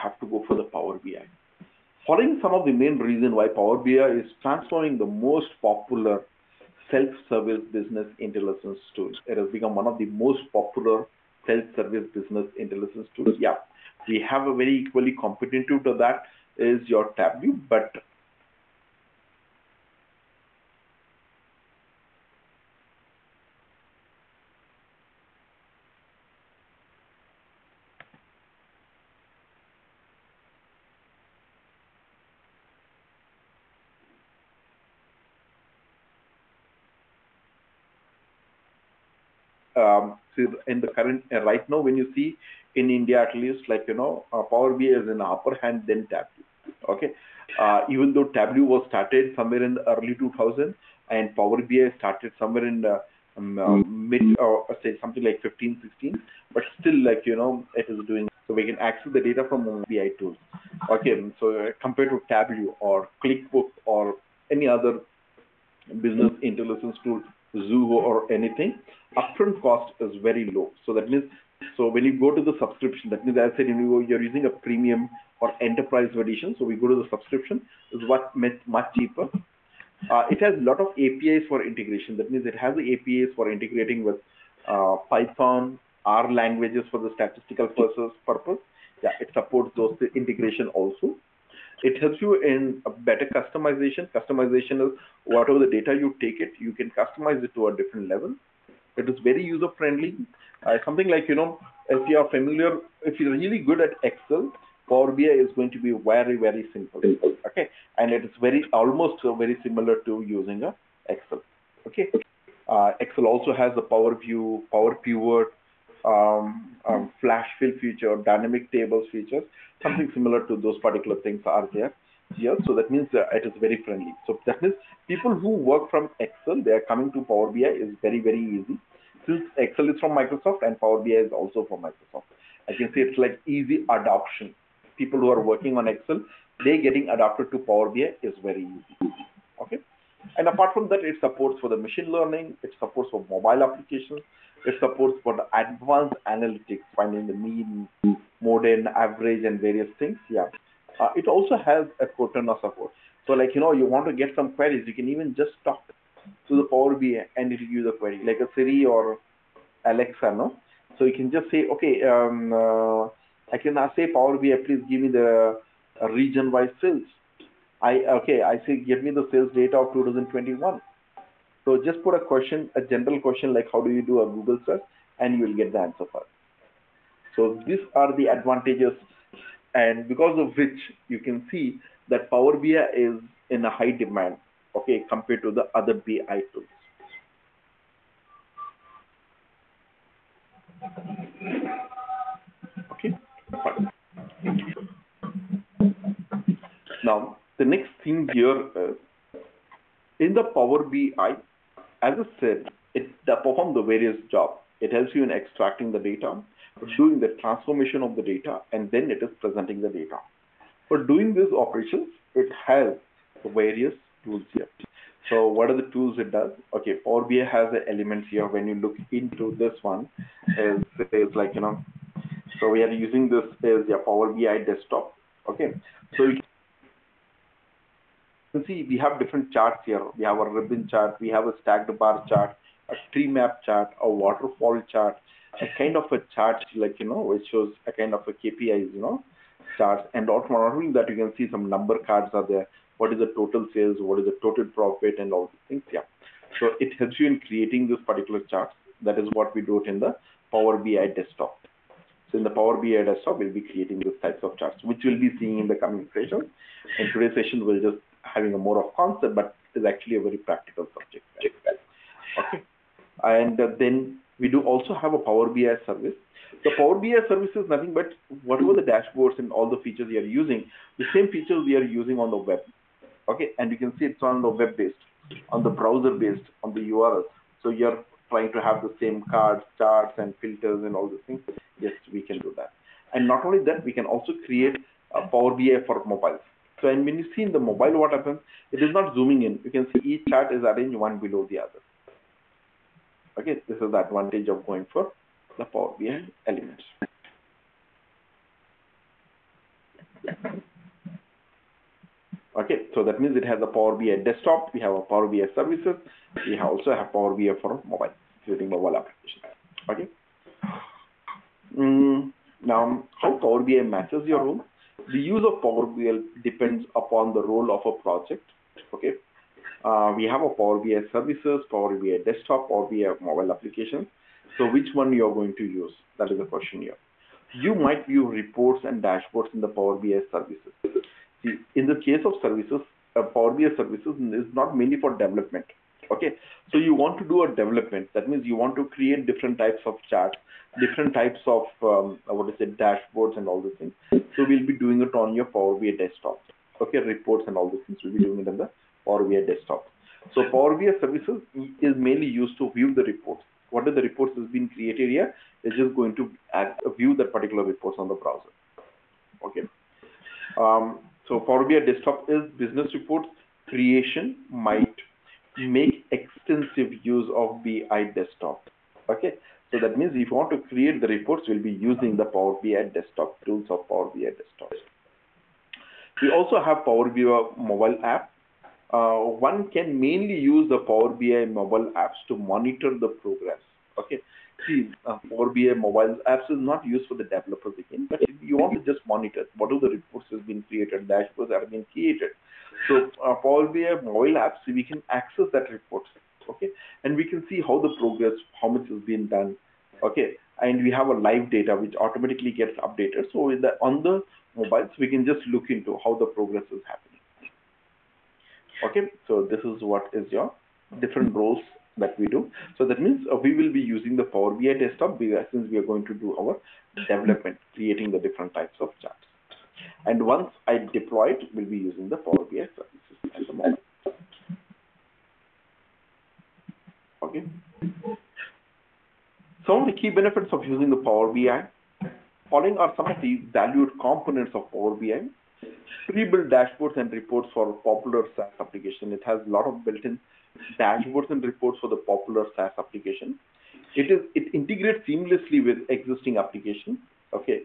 have to go for the Power BI. Following some of the main reason why Power BI is transforming the most popular self-service business intelligence tool. It has become one of the most popular self-service business intelligence tools. Yeah, we have a very equally competitive to that is your Tableau, but see in the current right now when you see in India at least like Power BI is in the upper hand than Tableau. Okay, even though Tableau was started somewhere in the early 2000 and Power BI started somewhere in the mid or say something like 15, 16, but still like it is doing so we can access the data from BI tools. Okay, so compared to Tableau or ClickBook or any other business intelligence tool, Zoho or anything, upfront cost is very low. So that means, so when you go to the subscription, that means as I said, you're using a premium or enterprise edition. So we go to the subscription, is what much cheaper. It has a lot of APIs for integration. That means it has the APIs for integrating with Python, R languages for the statistical purpose. Yeah, it supports those integration also. It helps you in a better customization. Customization is whatever the data you take it, you can customize it to a different level. It is very user friendly. Something like, if you are familiar, if you're really good at Excel, Power BI is going to be very, very simple. Okay. And it is almost very similar to using a Excel. Okay. Excel also has the Power View, Power Pivot, flash fill feature, dynamic tables features, something similar to those particular things are there here. So that means it is very friendly. So that means people who work from Excel, they are coming to Power BI is very, very easy. Since Excel is from Microsoft and Power BI is also from Microsoft, I can say it's like easy adoption. People who are working on Excel, they getting adapted to Power BI is very easy. Okay. And apart from that, it supports for the machine learning, it supports for mobile applications, it supports for the advanced analytics, finding the mean, median, average, and various things. Yeah. It also has a Cortana support. So like, you want to get some queries, you can even just talk to the Power BI and it will give you the query, like a Siri or Alexa, no? So you can just say, okay, I can say Power BI, please give me the region-wise sales. I say, give me the sales data of 2021. So just put a question, a general question like how do you do a Google search, and you will get the answer for it. So these are the advantages, and because of which you can see that Power BI is in a high demand, okay, compared to the other BI tools. Okay, fine. Now the next thing here is in the Power BI, as I said, it performs the various jobs. It helps you in extracting the data, doing the transformation of the data, and then it is presenting the data. For doing these operations, it has various tools here. So what are the tools it does? Okay, Power BI has the elements here. When you look into this one, is like, so we are using this as the Power BI desktop. Okay, so you can see we have different charts here. We have a ribbon chart, we have a stacked bar chart, a tree map chart, a waterfall chart, a kind of a chart like, which shows a kind of a KPIs, charts. And not only that, you can see some number cards are there. What is the total sales? What is the total profit and all these things? Yeah. So it helps you in creating this particular charts. That is what we do it in the Power BI desktop. So in the Power BI desktop, we'll be creating these types of charts, which we'll be seeing in the coming sessions. In today's session, we'll just having a more of concept, but it is actually a very practical subject. Okay. And then we do also have a Power BI service. The Power BI service is nothing but whatever the dashboards and all the features we are using, the same features we are using on the web. Okay, and you can see it's on the web based, on the browser based, on the URL. So you're trying to have the same cards, charts, and filters and all these things. Yes, we can do that. And not only that, we can also create a Power BI for mobiles. So and when you see in the mobile what happens, it is not zooming in. You can see each chart is arranged one below the other. Okay, this is the advantage of going for the Power BI elements. Okay, so that means it has a Power BI desktop, we have a Power BI services, we also have Power BI for mobile, using mobile applications. Okay. Now, how Power BI matches your role? The use of Power BI depends upon the role of a project. Okay. We have a Power BI services, Power BI desktop, Power BI mobile applications. So which one you are going to use? That is the question here. You might view reports and dashboards in the Power BI services. See, in the case of services, Power BI services is not mainly for development. Okay, so you want to do a development. That means you want to create different types of charts, different types of dashboards and all these things. So we'll be doing it on your Power BI desktop. Okay, reports and all these things we'll be doing it on the Power BI desktop. So Power BI services is mainly used to view the reports. What are the reports has been created here? It's just going to view that particular reports on the browser. Okay. So Power BI desktop is business reports creation might make extensive use of BI desktop. Okay. So that means if you want to create the reports, we'll be using the Power BI desktop tools of Power BI desktop. We also have Power BI mobile app. One can mainly use the Power BI mobile apps to monitor the progress. Okay. See, Power BI mobile apps is not used for the developers again, but if you want to just monitor what are the reports has been created, dashboards are being created. So Power BI mobile apps, we can access that report. Okay, and we can see how the progress, how much has been done. Okay, and we have a live data which automatically gets updated. So on the mobiles, we can just look into how the progress is happening. Okay, so this is what is your different roles that we do. So that means we will be using the Power BI desktop since we are going to do our development, creating the different types of charts. And once I deploy it, we'll be using the Power BI services at the moment. Okay. Some of the key benefits of using the Power BI. Following are some of the valued components of Power BI. Pre-built dashboards and reports for popular SaaS application. It has a lot of built-in dashboards and reports for the popular SaaS application. It integrates seamlessly with existing applications. Okay,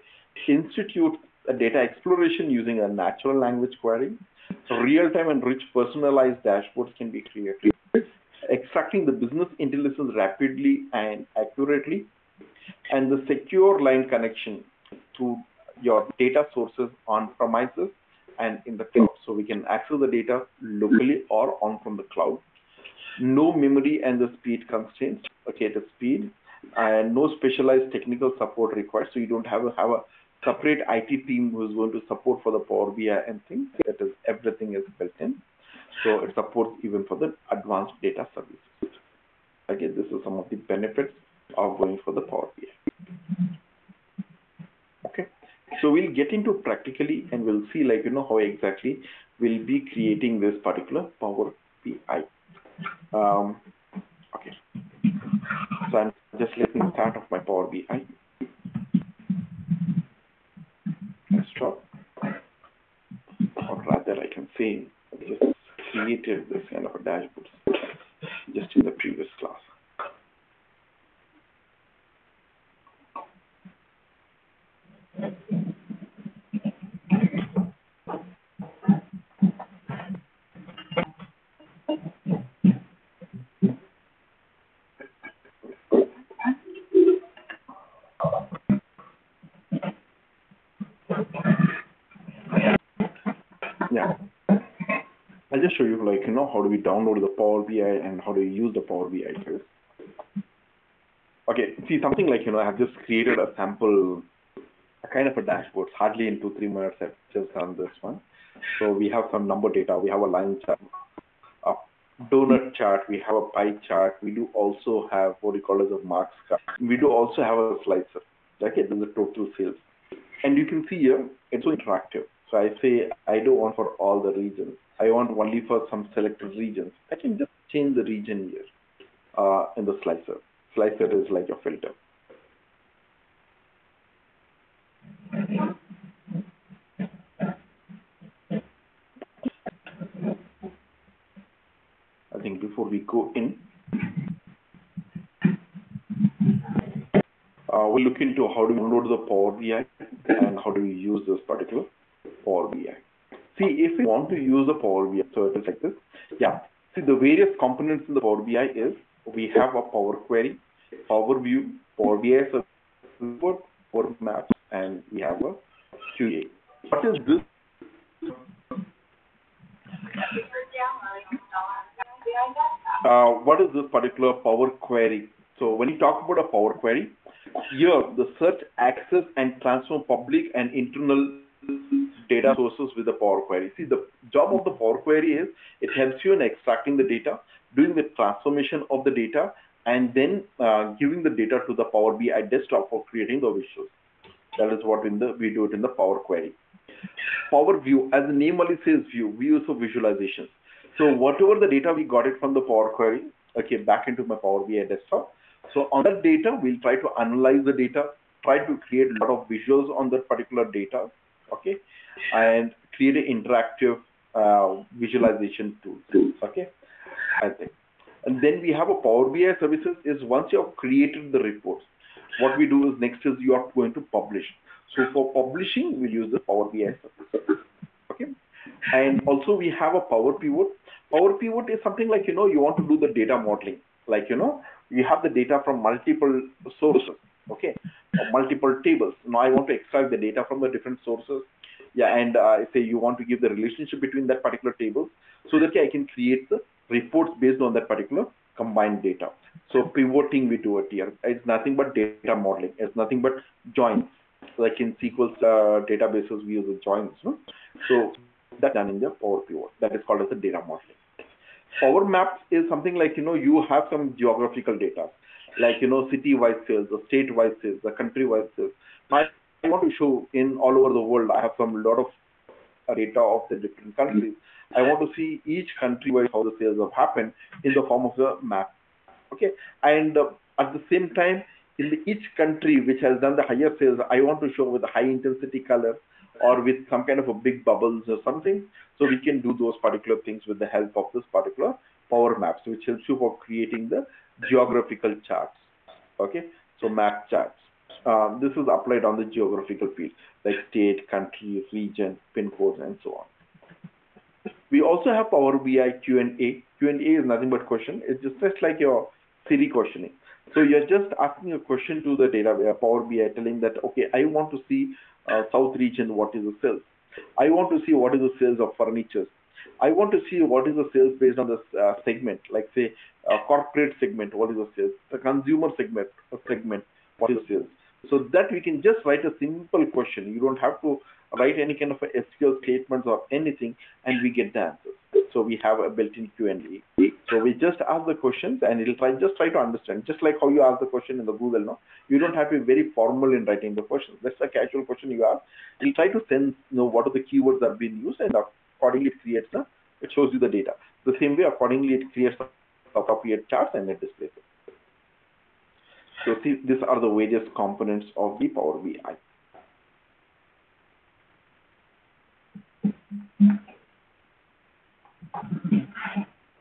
institutes a data exploration using a natural language query. Real-time and rich personalized dashboards can be created. Extracting the business intelligence rapidly and accurately, and the secure line connection to your data sources on premises and in the cloud. So we can access the data locally or on from the cloud. No memory and the speed constraints. Okay, the speed and no specialized technical support required. So you don't have a separate IT team who is going to support for the Power BI and things. That is, everything is built in. So it supports even for the advanced data services. Okay, this is some of the benefits of going for the Power BI. Okay, so we'll get into practically and we'll see how exactly we'll be creating this particular Power BI. Okay, so I'm just letting start off my Power BI. Desktop, or rather I can say I just created this kind of a dashboard just in the previous class. Yeah, I'll just show you how do we download the Power BI and how do we use the Power BI tools. Okay, see something I have just created a sample, a kind of a dashboard. Hardly in 2-3 minutes I've just done this one. So we have some number data, we have a line chart, a donut chart, we have a pie chart, we do also have what we call as a marks card. We do also have a slicer. Okay, this is the total sales. And you can see here, it's so interactive. So I say, I don't want for all the regions. I want only for some selected regions. I can just change the region here in the slicer. Slicer is like a filter. I think before we go in, we'll look into how to download the Power BI and how do we use this particular Power BI. See, if we want to use the Power BI, so it is like this. Yeah. See, the various components in the Power BI is we have a Power Query, Power View, Power BI report, Power Maps, and we have a QA. What is this? What is this particular Power Query? So when you talk about a Power Query, here the search, access, and transform public and internal data sources with the Power Query. See, the job of the Power Query is it helps you in extracting the data, doing the transformation of the data, and then giving the data to the Power BI desktop for creating the visuals. That is what we do it in the Power Query. Power View, as the name only says view, we use for visualizations. So whatever the data we got it from the Power Query, okay, back into my Power BI desktop. So on that data, we'll try to analyze the data, try to create a lot of visuals on that particular data, okay, and create an interactive visualization tool, okay, I think. And then we have a Power BI services is once you have created the reports, what we do is next is you are going to publish. So for publishing, we'll use the Power BI service, okay. And also we have a Power Pivot. Power Pivot is something like, you want to do the data modeling. Like, you have the data from multiple sources, okay, or multiple tables. Now I want to extract the data from the different sources. Yeah, and say you want to give the relationship between that particular table so that I can create the reports based on that particular combined data. So pivoting we do it here. It's nothing but data modeling. It's nothing but joins. Like in SQL databases, we use the joins. No? So that's done in the Power Pivot. That is called as the data modeling. Power Maps is something like, you have some geographical data, like, city-wide sales, the state-wide sales, the country-wide sales. I want to show in all over the world, I have some lot of data of the different countries. I want to see each country-wise how the sales have happened in the form of the map. Okay, and at the same time, in each country which has done the higher sales, I want to show with a high intensity color or with some kind of a big bubbles or something. So we can do those particular things with the help of this particular Power Maps, which helps you for creating the geographical charts. Okay, so map charts. This is applied on the geographical field, like state, country, region, pin codes, and so on. We also have Power BI Q&A. Q&A is nothing but question. It's just like your Siri questioning. So you're just asking a question to the data Power BI, telling that, okay, I want to see South region, what is the sales? I want to see what is the sales of furniture. I want to see what is the sales based on the segment, like say corporate segment, what is the sales? The consumer segment, what is the sales? So that we can just write a simple question. You don't have to write any kind of a SQL statements or anything, and we get the answers. So we have a built-in Q&A. So we just ask the questions, and it'll try to understand. Just like how you ask the question in the Google, no, you don't have to be very formal in writing the question. That's a casual question you ask. It'll try to sense, what are the keywords that are being used, and accordingly it shows you the data. The same way, accordingly, it creates the appropriate charts and it displays it. So see, these are the various components of the Power BI.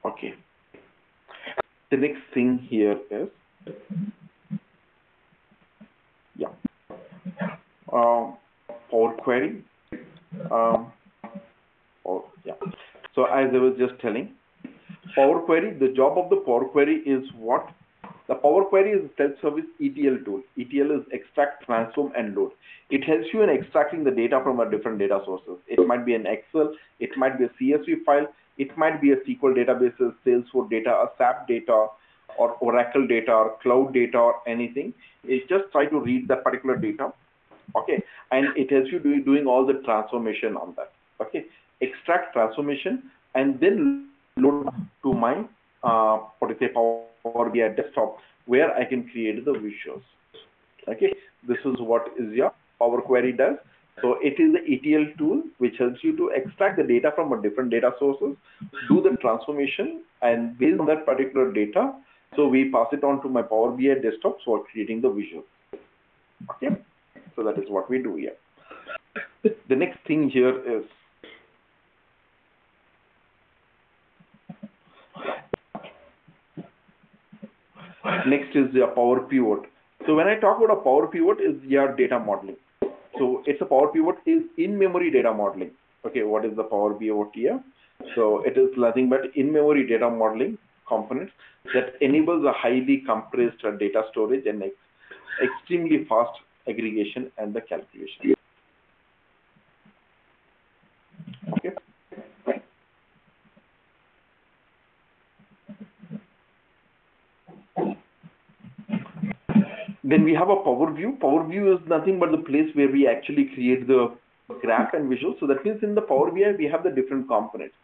Okay. The next thing here is, Power Query. So as I was just telling, Power Query, the job of the Power Query is what? The Power Query is a self-service ETL tool. ETL is extract, transform, and load. It helps you in extracting the data from a different data sources. It might be an Excel, it might be a CSV file, it might be a SQL databases, Salesforce data, a SAP data, or Oracle data, or cloud data, or anything. It just try to read that particular data, okay, and it helps you doing all the transformation on that, okay. Extract, transformation, and then load to my Power BI desktop where I can create the visuals. Okay, this is what is your Power Query does. So it is the ETL tool which helps you to extract the data from a different data sources, do the transformation, and based on that particular data, so we pass it on to my Power BI desktop for creating the visuals. Okay, so that is what we do here. The next thing here is next is your Power Pivot. So when I talk about a Power Pivot, is your data modeling. So it's a Power Pivot is in-memory data modeling. Okay, what is the Power Pivot here? So it is nothing but in-memory data modeling components that enables a highly compressed data storage and extremely fast aggregation and the calculation. Okay. Then we have a Power View. Power View is nothing but the place where we actually create the graph and visual. So that means in the Power BI, we have the different components.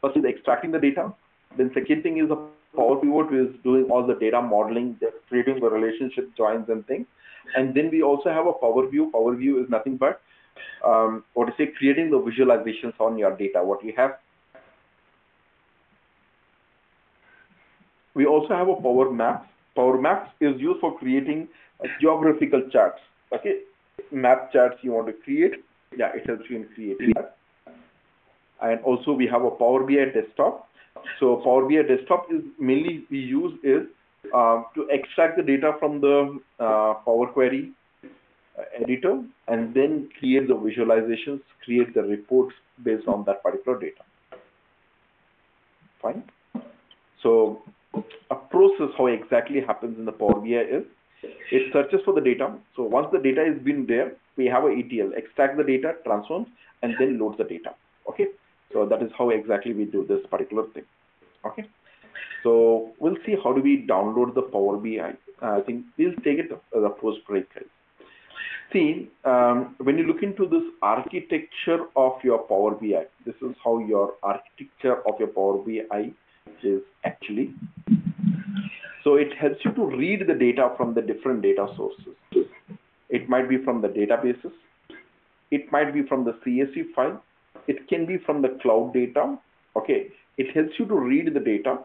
First is extracting the data. Then second thing is the Power Pivot is doing all the data modeling, just creating the relationship joins and things. And then we also have a Power View. Power View is nothing but creating the visualizations on your data. What we have. We also have a Power Maps. Power Maps is used for creating geographical charts. Okay, map charts you want to create. Yeah, it helps you in creating that. And also we have a Power BI desktop. So Power BI desktop is mainly we use is to extract the data from the Power Query editor and then create the visualizations, create the reports based on that particular data. Fine. So a process how exactly happens in the Power BI is it searches for the data. So once the data is been there, we have a ETL, extract the data, transforms, and then loads the data. Okay. So that is how exactly we do this particular thing. Okay. So we'll see how do we download the Power BI. I think we'll take it as a post break, guys. See, when you look into this architecture of your Power BI, this is how your architecture of your Power BI is actually. So it helps you to read the data from the different data sources. It might be from the databases. It might be from the CSV file. It can be from the cloud data. Okay. It helps you to read the data.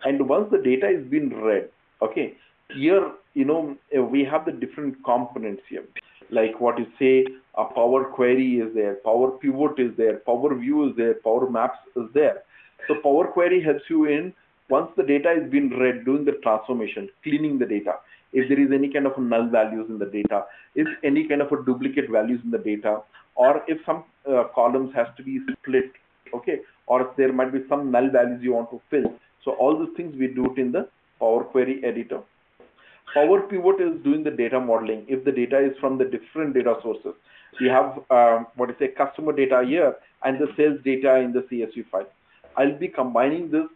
And once the data is being read, okay, here, we have the different components here. Like what you say, a Power Query is there, Power Pivot is there, Power View is there, Power Maps is there. So Power Query helps you in once the data is being read, doing the transformation, cleaning the data. If there is any kind of null values in the data, if any kind of a duplicate values in the data, or if some columns has to be split, okay, or if there might be some null values you want to fill. So all these things we do it in the Power Query editor. Power Pivot is doing the data modeling. If the data is from the different data sources, we have customer data here and the sales data in the CSV file. I'll be combining this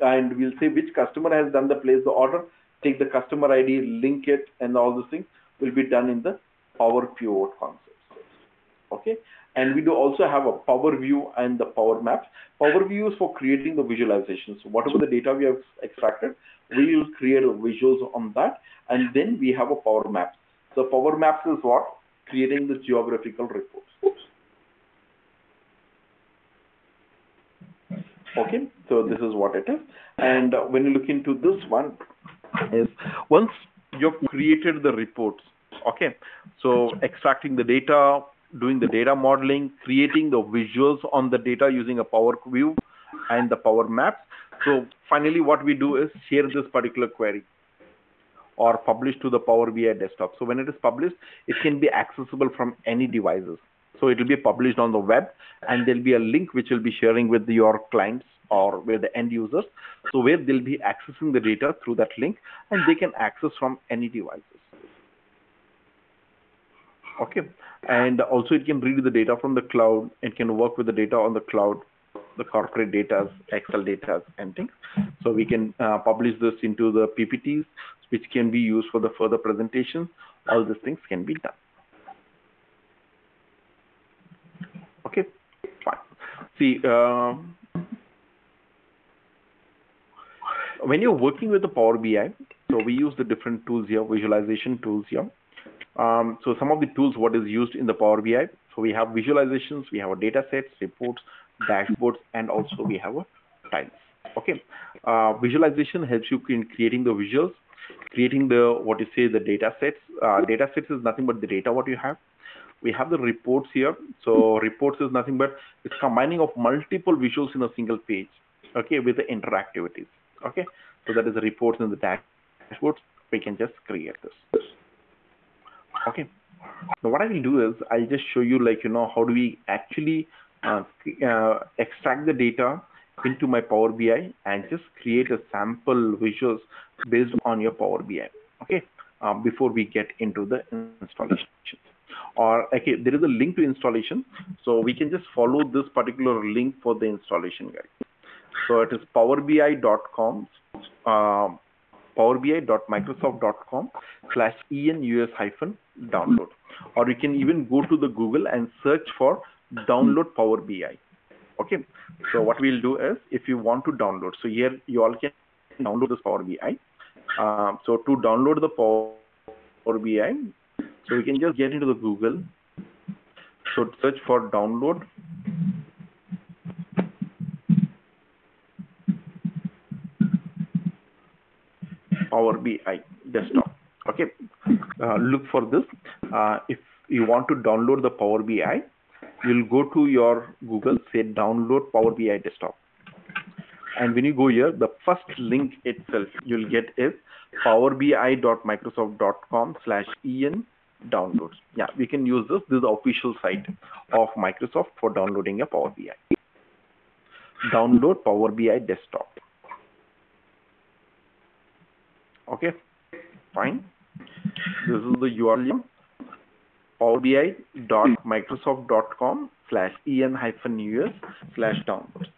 and we'll say which customer has done the place the order, take the customer ID, link it, and all those things will be done in the Power Pivot concepts. Okay, and we do also have a Power View and the Power Maps. Power View is for creating the visualizations. So whatever the data we have extracted, we will create visuals on that, and then we have a Power Maps. So Power Maps is what? Creating the geographical reports. Okay, so this is what it is. And when you look into this one, is once you've created the reports, okay, so extracting the data, doing the data modeling, creating the visuals on the data using a Power View and the Power Maps. So finally, what we do is share this particular query or publish to the Power BI desktop. So when it is published, it can be accessible from any devices. So it will be published on the web, and there'll be a link which will be sharing with your clients or with the end users. So where they'll be accessing the data through that link, and they can access from any devices. Okay, and also it can read the data from the cloud. It can work with the data on the cloud, the corporate data, Excel data, and things. So we can publish this into the PPTs, which can be used for the further presentations. All these things can be done. Okay, fine. See, when you're working with the Power BI, so we use the different tools here, visualization tools here. So some of the tools what is used in the Power BI. So we have visualizations, we have a data sets, reports, dashboards, and also we have a tiles. Okay, visualization helps you in creating the visuals, creating the the data sets. Data sets is nothing but the data what you have. We have the reports here. So reports is nothing but it's combining of multiple visuals in a single page. Okay, with the interactivities. Okay, so that is the reports and the dashboards. We can just create this. Okay, Now what I will do is I'll just show you like, how do we actually extract the data into my Power BI and just create a sample visuals based on your Power BI. Okay. Before we get into the installation. Or okay, there is a link to installation. So we can just follow this particular link for the installation, guys. So it is powerbi.com, powerbi.microsoft.com/enus-download, or you can even go to the Google and search for download Power BI. Okay, so what we'll do is, if you want to download, so here you all can download this Power BI. So to download the Power BI, so we can just get into the Google. So search for download Power BI desktop. Okay, look for this. If you want to download the Power BI, you'll go to your Google, say download Power BI desktop. And when you go here, the first link itself you'll get is powerbi.microsoft.com/en downloads. Yeah, we can use this. This is the official site of Microsoft for downloading a Power BI. Download Power BI desktop. Okay, fine. This is the URL, powerbi.microsoft.com/en-us/downloads.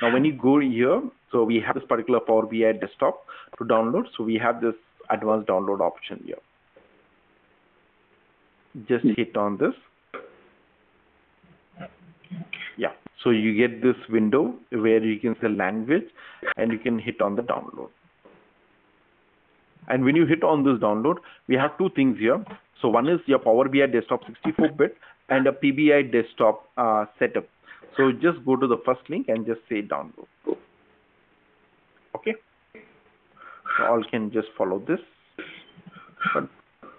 Now, when you go here, so we have this particular Power BI desktop to download. So we have this advanced download option here. Just hit on this. Yeah, so you get this window where you can say language and you can hit on the download. And when you hit on this download, we have two things here. So one is your Power BI desktop 64-bit and a PBI desktop setup. So just go to the first link and just say download. Okay. So all can just follow this, but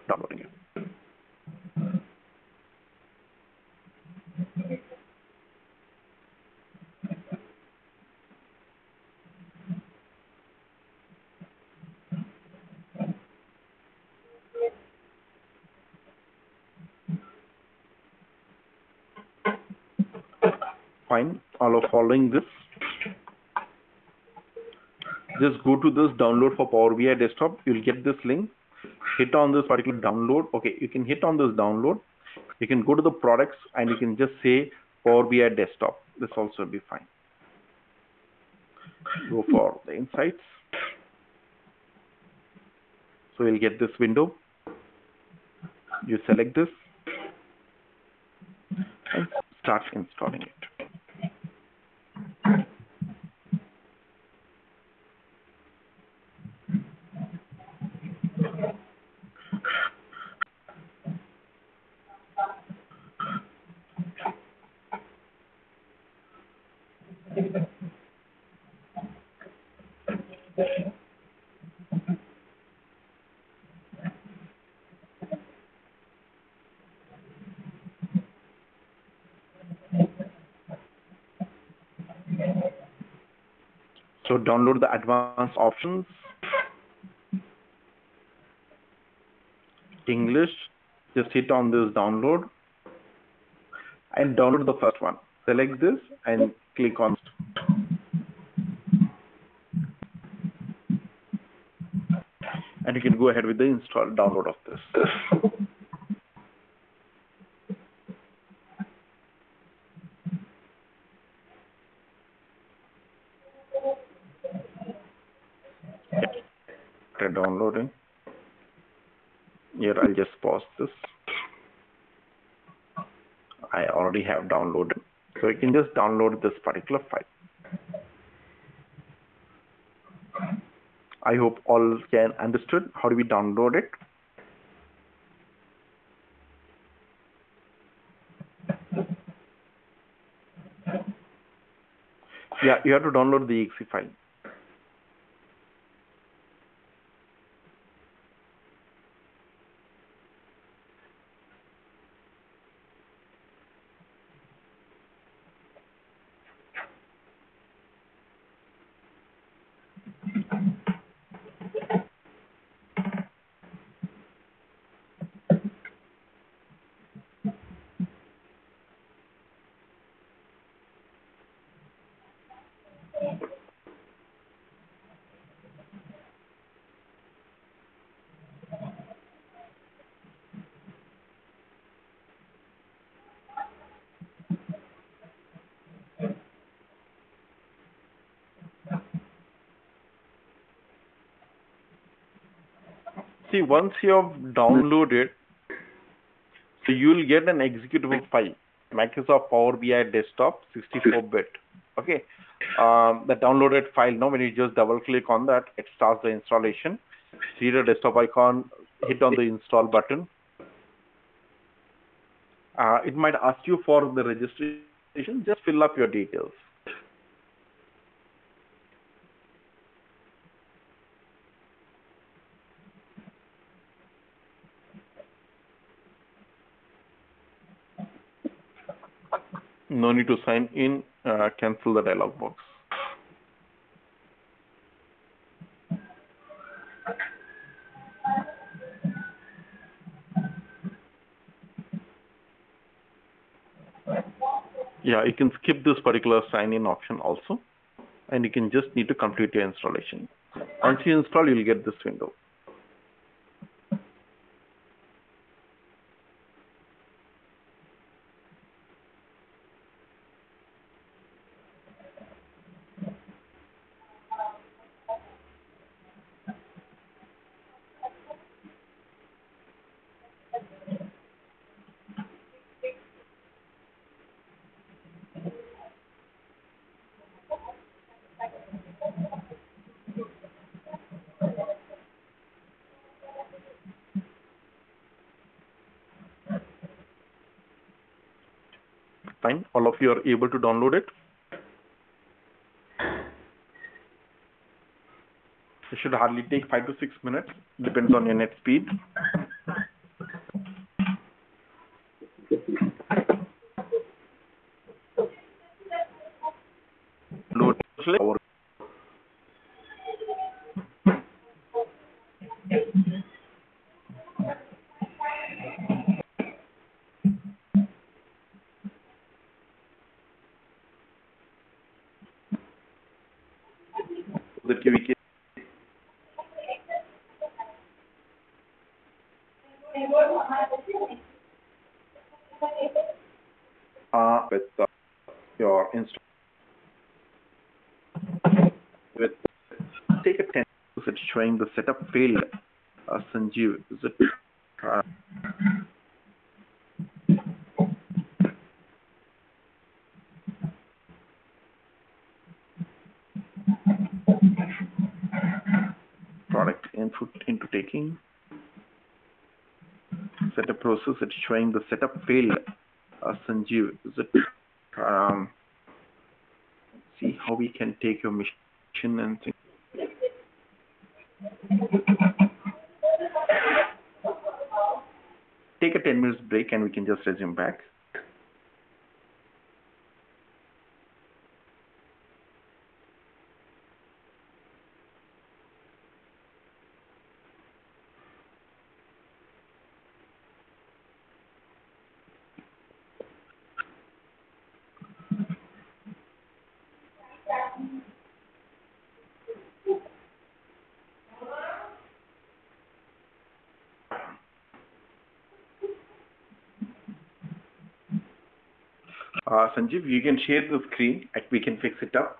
downloading it. Fine, all are following this. Just go to this download for Power BI desktop. You'll get this link. Hit on this particular download. Okay, you can hit on this download. You can go to the products and you can just say Power BI desktop. This also will be fine. Go for the insights. So you'll get this window. You select this and start installing it. So download the advanced options. English, just hit on this download and download the first one. Select this and click on. And you can go ahead with the download of this. Okay, downloading. Here I'll just pause this. I already have downloaded. So you can just download this particular file. I hope all can understood how do we download it. Yeah, you have to download the exe file. See, once you have downloaded, so you will get an executable file, Microsoft Power BI Desktop 64-bit. Okay, the downloaded file. Now, when you just double click on that, it starts the installation. See the desktop icon, hit on the install button. It might ask you for the registration. Just fill up your details. No need to sign in. Cancel the dialog box. Yeah, you can skip this particular sign-in option also, and you can just need to complete your installation. Once you install, you'll get this window. Fine, all of you are able to download it. It should hardly take 5 to 6 minutes, depends on your net speed. Load or the QVK. With your install, with take a 10. It's showing the setup failed. Sanjeev, is it? Product input into taking. Setup process. It's showing the setup failed. Sanjeev, is it? See how we can take your machine and things. Take a 10 minutes break and we can just resume back. Sanjeev, you can share the screen and we can fix it up.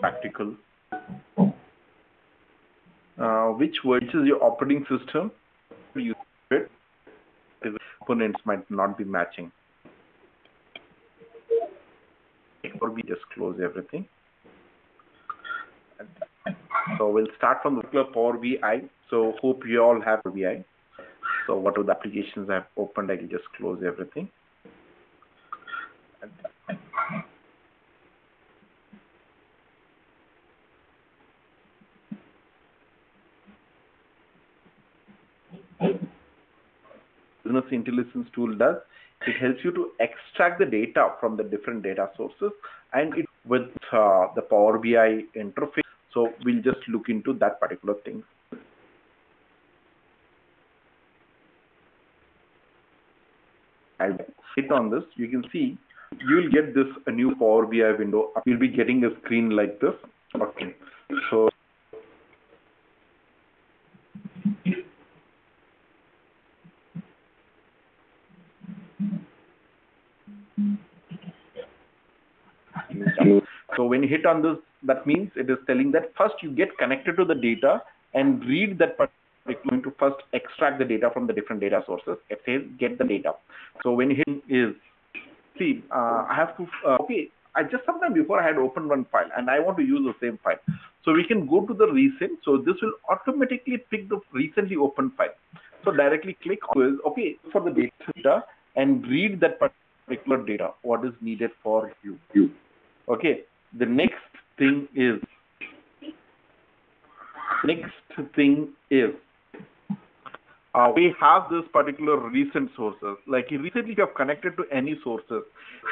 Practical. Which is your operating system? You it. The components might not be matching. Or we just close everything. So we'll start from the Power BI. So hope you all have Power BI. So what are the applications I've opened? I can just close everything. Business intelligence tool does, it helps you to extract the data from the different data sources, and it with the Power BI interface. So we'll just look into that particular thing. I'll hit on this. You can see you will get this a new Power BI window. You'll be getting a screen like this. Okay, so so when you hit on this, that means it is telling that first you get connected to the data and read that particular, going to first extract the data from the different data sources. It says get the data. So when you hit is, see, I have to, okay, I just sometime before I had opened one file and I want to use the same file. So we can go to the recent. So this will automatically pick the recently opened file. So directly click on, okay, for the data and read that particular data, what is needed for you. Okay, the next thing is, we have this particular recent sources. Like recently you have connected to any sources.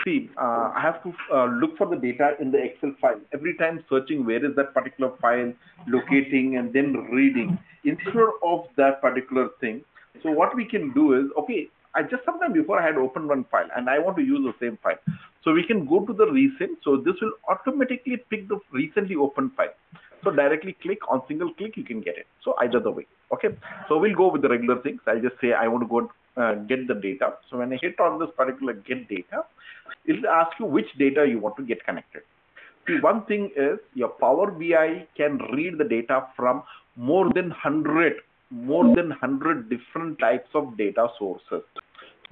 See, I have to look for the data in the Excel file. Every time searching where is that particular file, locating and then reading instead of that particular thing. So what we can do is, okay, I just sometime before I had opened one file and I want to use the same file. So we can go to the recent. So this will automatically pick the recently opened file. So directly click on single click, you can get it. So either the way. Okay. So we'll go with the regular things. I'll just say I want to go get the data. So when I hit on this particular get data, it'll ask you which data you want to get connected. See, one thing is your Power BI can read the data from more than 100 different types of data sources.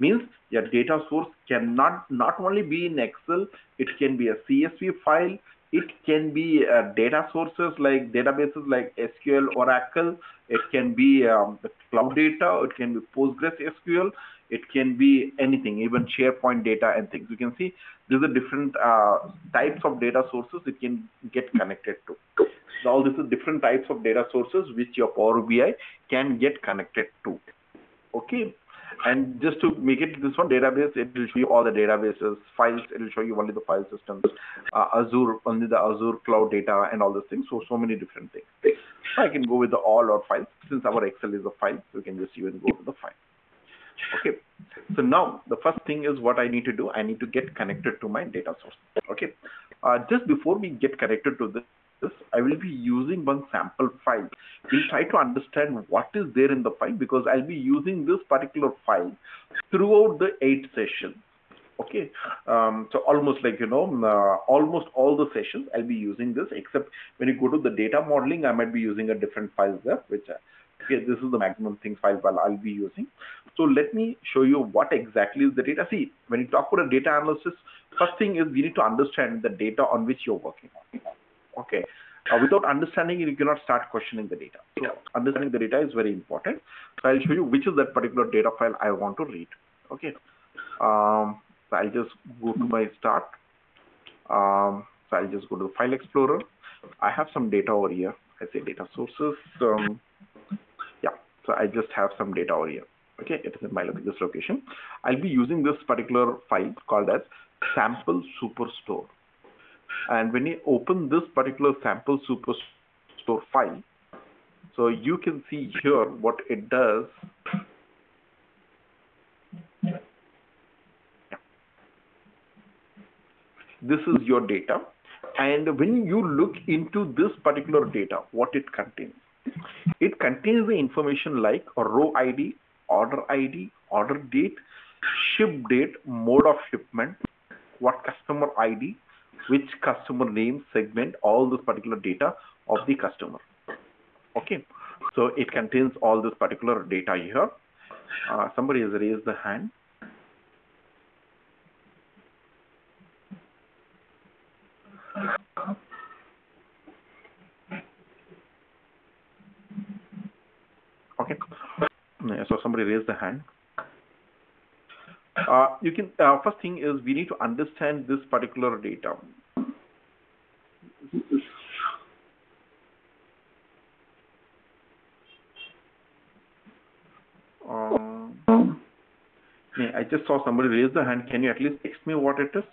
Means your data source cannot not only be in Excel, it can be a CSV file, it can be data sources like databases like SQL, Oracle, it can be the cloud data, it can be PostgreSQL, it can be anything, even SharePoint data and things. You can see these are different types of data sources it can get connected to. So all these are different types of data sources which your Power BI can get connected to. Okay. And just to make it this one database, it will show you all the databases, files, it will show you only the file systems, Azure, only the Azure cloud data and all those things. So many different things. So I can go with the all or files. Since our Excel is a file, so we can just even go to the file. Okay. So now the first thing is what I need to do. I need to get connected to my data source. Okay. Just before we get connected to this, I will be using one sample file. We'll try to understand what is there in the file because I'll be using this particular file throughout the 8 sessions. Okay, so almost like, almost all the sessions I'll be using this, except when you go to the data modeling, I might be using a different file there, which, okay, this is the maximum things file I'll be using. So let me show you what exactly is the data. See, when you talk about a data analysis, first thing is we need to understand the data on which you're working on. Okay. Without understanding it, you cannot start questioning the data. So understanding the data is very important. So I'll show you which is that particular data file I want to read. Okay. So I'll just go to my start. So I'll just go to the file explorer. I have some data over here. I say data sources. Yeah. So I just have some data over here. Okay. It is in this location. I'll be using this particular file called as sample superstore. And when you open this particular sample superstore file, so you can see here what it does. This is your data. And when you look into this particular data, what it contains the information like a row ID, order date, ship date, mode of shipment, what customer ID, which customer name, segment, all this particular data of the customer. Okay, so it contains all this particular data here. Somebody has raised the hand. Okay, so somebody raised the hand. You can, first thing is we need to understand this particular data. I just saw somebody raise the hand. Can you at least text me what it is?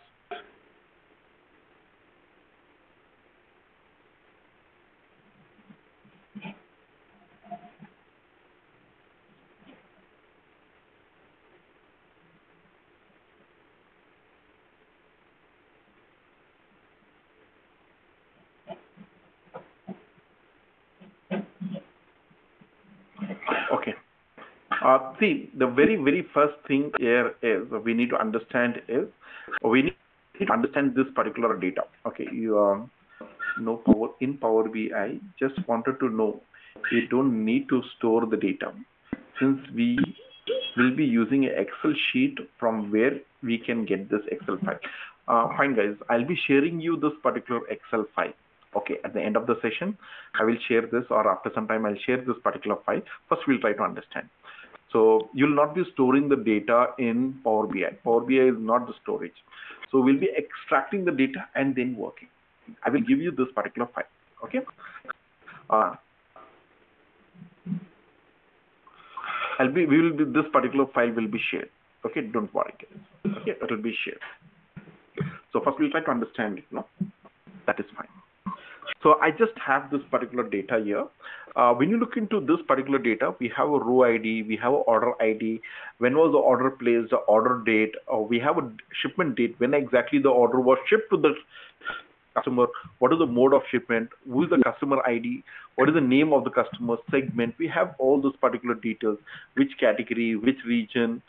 See, the very first thing here is we need to understand is we need to understand this particular data. Okay, you know Power BI. Just wanted to know we don't need to store the data since we will be using an Excel sheet from where we can get this Excel file. Fine, guys. I'll be sharing you this particular Excel file. Okay, at the end of the session, I will share this, or after some time, I'll share this particular file. First, we'll try to understand. So you'll not be storing the data in Power BI. Power BI is not the storage. So we'll be extracting the data and then working. I will give you this particular file. Okay. This particular file will be shared. Okay, don't worry, guys. Okay, it will be shared. So first we'll try to understand it. No, that is fine. So I just have this particular data here. When you look into this particular data, we have a row ID, we have an order ID, when was the order placed, the order date, we have a shipment date, when exactly the order was shipped to the customer, what is the mode of shipment, who is the customer ID, what is the name of the customer segment. We have all those particular details, which category, which region,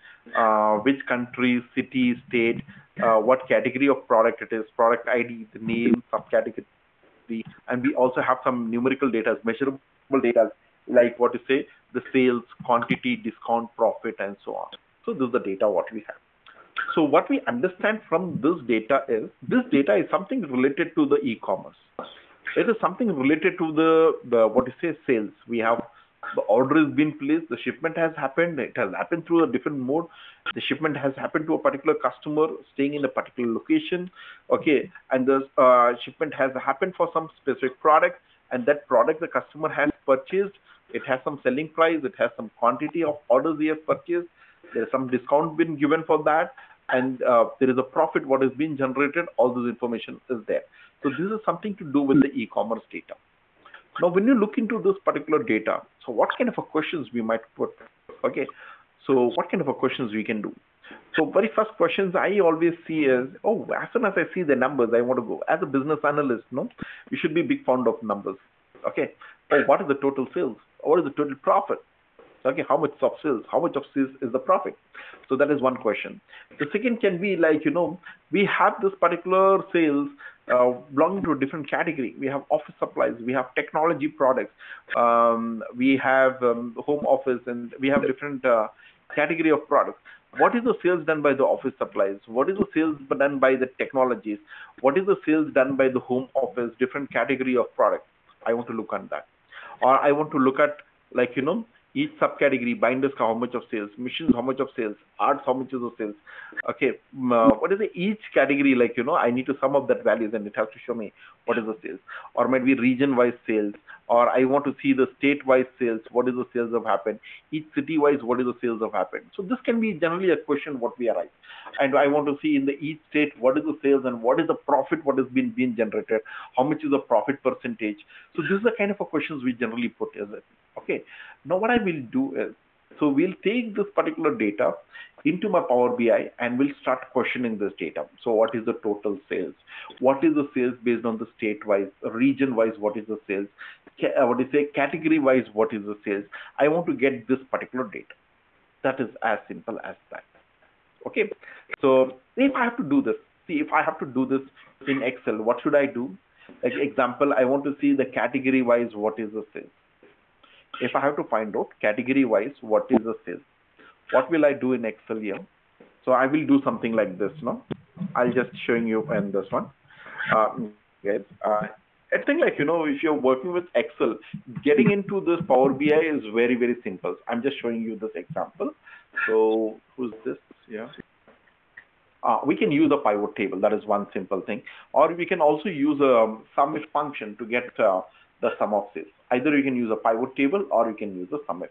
which country, city, state, what category of product it is, product ID, the name, subcategory, and we also have some numerical data, measurable data, like what you say, the sales, quantity, discount, profit, and so on. So this is the data what we have. So what we understand from this data is something related to the e-commerce. It is something related to the what you say, sales. We have the order has been placed, the shipment has happened, it has happened through a different mode. The shipment has happened to a particular customer staying in a particular location. Okay, and the shipment has happened for some specific product, and that product the customer has purchased. It has some selling price, it has some quantity of orders he has purchased. There is some discount been given for that, and there is a profit what is being generated. All this information is there. So this is something to do with the e-commerce data. Now, when you look into this particular data, so what kind of a questions we might put? Okay, so what kind of a questions we can do? So very first questions I always see is, oh, as soon as I see the numbers, I want to go. As a business analyst, no, you should be big fond of numbers. Okay, oh, what is the total sales? What is the total profit? Okay, how much of sales? How much of sales is the profit? So that is one question. The second can be like, we have this particular sales belonging to a different category. We have office supplies, we have technology products, we have home office, and we have different category of products. What is the sales done by the office supplies? What is the sales done by the technologies? What is the sales done by the home office, different category of products? I want to look at that. Or I want to look at, like, each subcategory, binders, how much of sales, machines, how much of sales, arts, how much is the sales. Okay, what is each category, like, I need to sum up that values and it has to show me what is the sales. Or might be region-wise sales, or I want to see the state-wise sales, what is the sales have happened, each city-wise, what is the sales have happened. So this can be generally a question what we arise. And I want to see in the each state, what is the sales and what is the profit, what has been generated, how much is the profit percentage. So this is the kind of a questions we generally put, is it? Okay. Now what I will do is, so we'll take this particular data into my Power BI and we'll start questioning this data. So what is the total sales? What is the sales based on the state-wise, region-wise, what is the sales? What is say category-wise, what is the sales? I want to get this particular data. That is as simple as that. Okay. So if I have to do this, if I have to do this in Excel, what should I do? Like example, I want to see the category-wise, what is the sales? If I have to find out category-wise, what is the sales? What will I do in Excel here? So I will do something like this, no? I'll just showing you in this one. Guys, I think, like, if you're working with Excel, getting into this Power BI is very, very simple. I'm just showing you this example. So who's this? Yeah. We can use a pivot table. That is one simple thing. Or we can also use a sum if function to get the sum of sales. Either you can use a pivot table or you can use a sum if.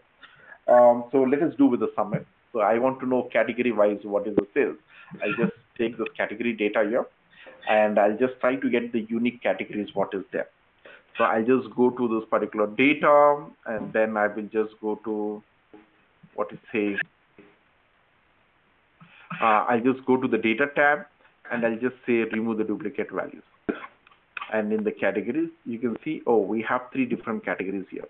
So let us do with the sum if. So I want to know category-wise what is the sales. I'll just take this category data here and I'll just try to get the unique categories what is there. So I'll just go to this particular data and then I will just go to what is say. I'll just go to the data tab and I'll just say remove the duplicate values. And in the categories, you can see, oh, we have 3 different categories here.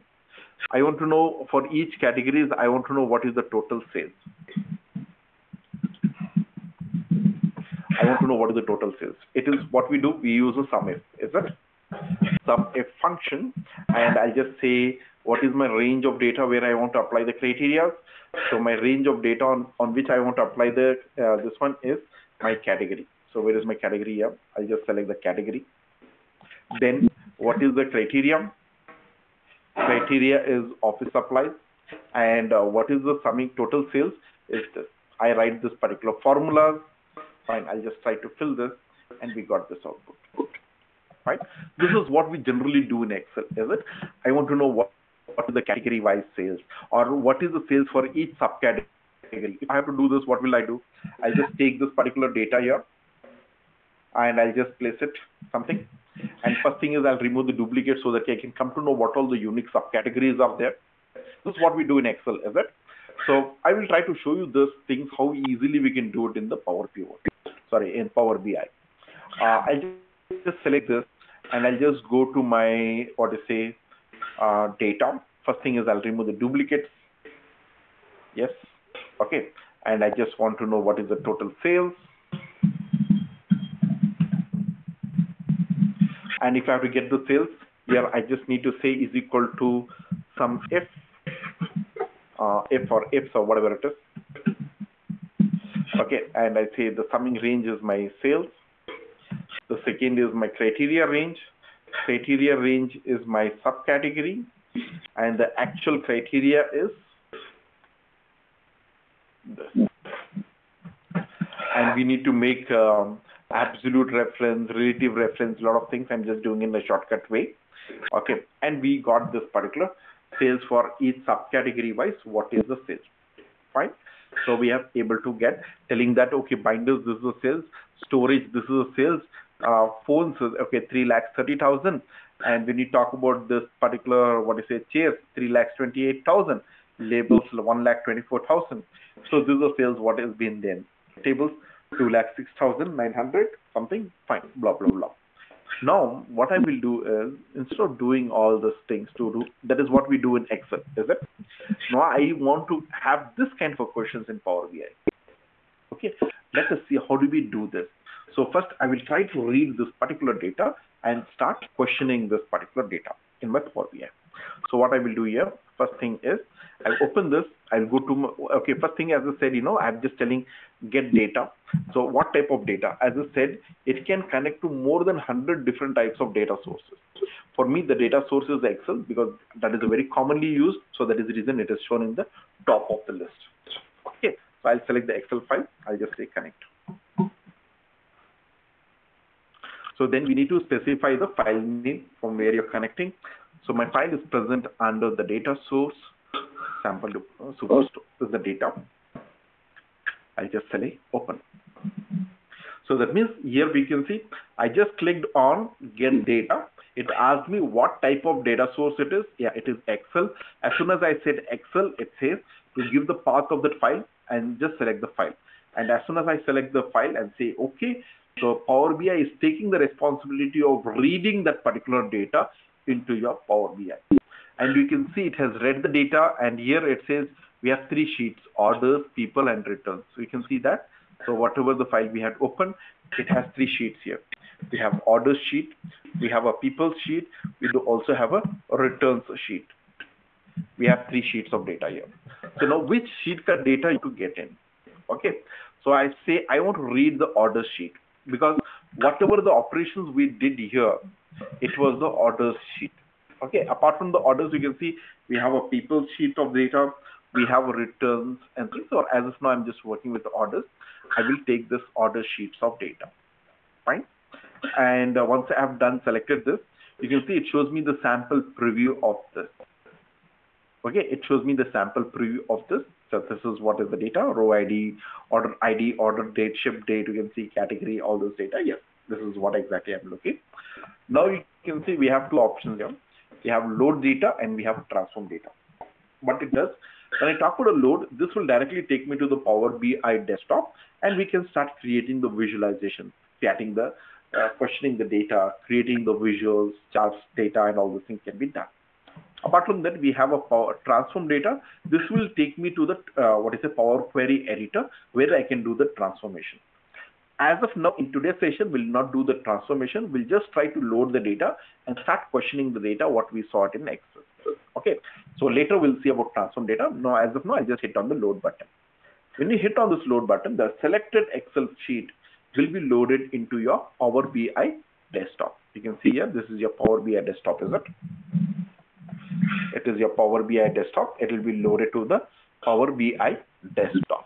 I want to know for each categories, I want to know what is the total sales. I want to know what is the total sales. It is what we do. We use a SUMIF, is it? SUMIF function, and I'll just say what is my range of data where I want to apply the criteria. So my range of data on which I want to apply the this one is my category. So where is my category here? I'll just select the category. Then what is the criteria? Criteria is office supplies, and what is the summing total sales is this. I write this particular formula. Fine, I'll just try to fill this, and we got this output. Right? This is what we generally do in Excel, is it? I want to know what is the category-wise sales, or what is the sales for each subcategory. If I have to do this, what will I do? I'll just take this particular data here, and I'll just place it something. And first thing is I'll remove the duplicate so that I can come to know what all the unique subcategories are there. This is what we do in Excel, is it? So I will try to show you these things, how easily we can do it in the Power Pivot. Sorry, in Power BI. I'll just select this, and I'll just go to my, data. First thing is I'll remove the duplicates. Yes. Okay. And I just want to know what is the total sales. And if I have to get the sales, here I just need to say is equal to some F or whatever it is. Okay, and I say the summing range is my sales. The second is my criteria range. Criteria range is my subcategory, and the actual criteria is this. And we need to make absolute reference, relative reference, a lot of things. I'm just doing in a shortcut way. Okay, and we got this particular sales for each subcategory wise. What is the sales? Fine. So we are able to get telling that, okay, binders, this is the sales, storage, this is the sales, phones, okay, 3,30,000. And when you talk about this particular, chairs, 3,28,000, labels, 1,24,000. So this is the sales, what has been then. Tables, 2,06,900, something, fine, blah, blah, blah. Now, what I will do is, instead of doing all these things that is what we do in Excel, is it? Now, I want to have this kind of questions in Power BI. Okay, let us see how do we do this. So first, I will try to read this particular data and start questioning this particular data in my Power BI. So what I will do here, first thing is, I'll open this, I'll go to my, okay, first thing, as I said, I'm just telling get data. So what type of data? As I said, it can connect to more than 100 different types of data sources. For me, the data source is Excel because that is a very commonly used. So that is the reason it is shown in the top of the list. Okay, so I'll select the Excel file. I'll just say connect. So then we need to specify the file name from where you're connecting. So my file is present under the data source, sample superstore. This is the data. I'll just select open. So that means here we can see I just clicked on get data. It asked me what type of data source it is. Yeah, it is Excel. As soon as I said Excel, it says to give the path of that file and just select the file. And as soon as I select the file and say OK, so Power BI is taking the responsibility of reading that particular data into your Power BI. And you can see it has read the data, and here it says we have 3 sheets: orders, people, and returns. So you can see that. So whatever the file we had opened, it has 3 sheets here. We have orders sheet, we have a people sheet, we do also have a returns sheet. We have 3 sheets of data here. So now which sheet ka data you to get in? Okay. So I say I want to read the order sheet because whatever the operations we did here, it was the orders sheet. Okay. Apart from the orders, you can see we have a people sheet of data, we have returns and things. So as of now, I'm just working with the orders. I will take this order sheets of data. Fine. And once I have done selected this, you can see it shows me the sample preview of this. Okay, it shows me the sample preview of this. So this is what is the data: row ID, order date, ship date. You can see category, all those data. Yes, this is what exactly I'm looking. Now you can see we have 2 options here. We have load data and we have transform data. What it does, when I talk about a load, this will directly take me to the Power BI desktop, and we can start creating the visualization, getting the questioning the data, creating the visuals, charts, data, and all those things can be done. Apart from that, we have a power transform data. This will take me to the what is a Power Query editor where I can do the transformation. As of now, in today's session, we'll not do the transformation. We'll just try to load the data and start questioning the data, what we saw it in Excel. Okay. So later we'll see about transform data. Now, as of now, I'll just hit on the load button. When you hit on this load button, the selected Excel sheet will be loaded into your Power BI desktop. You can see here, this is your Power BI desktop, is it? It is your Power BI desktop. It will be loaded to the Power BI desktop.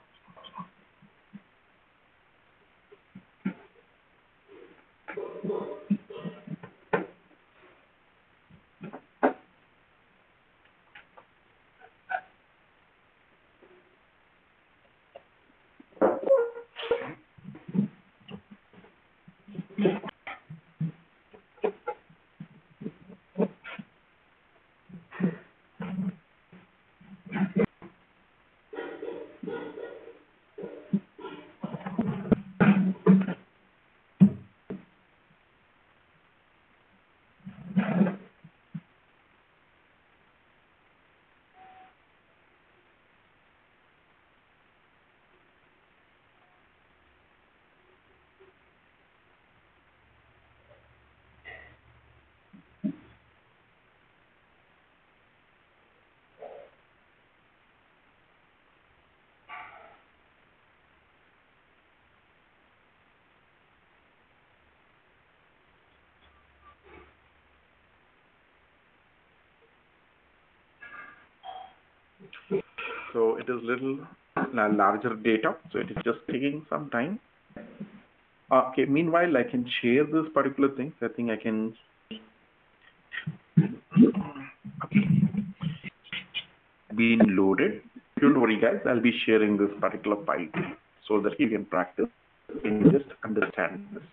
So it is little larger data, so it is just taking some time. Okay, meanwhile, I can share this particular thing. I think I can. Okay, being loaded. Don't worry, guys. I'll be sharing this particular file so that you can practice and just understand this.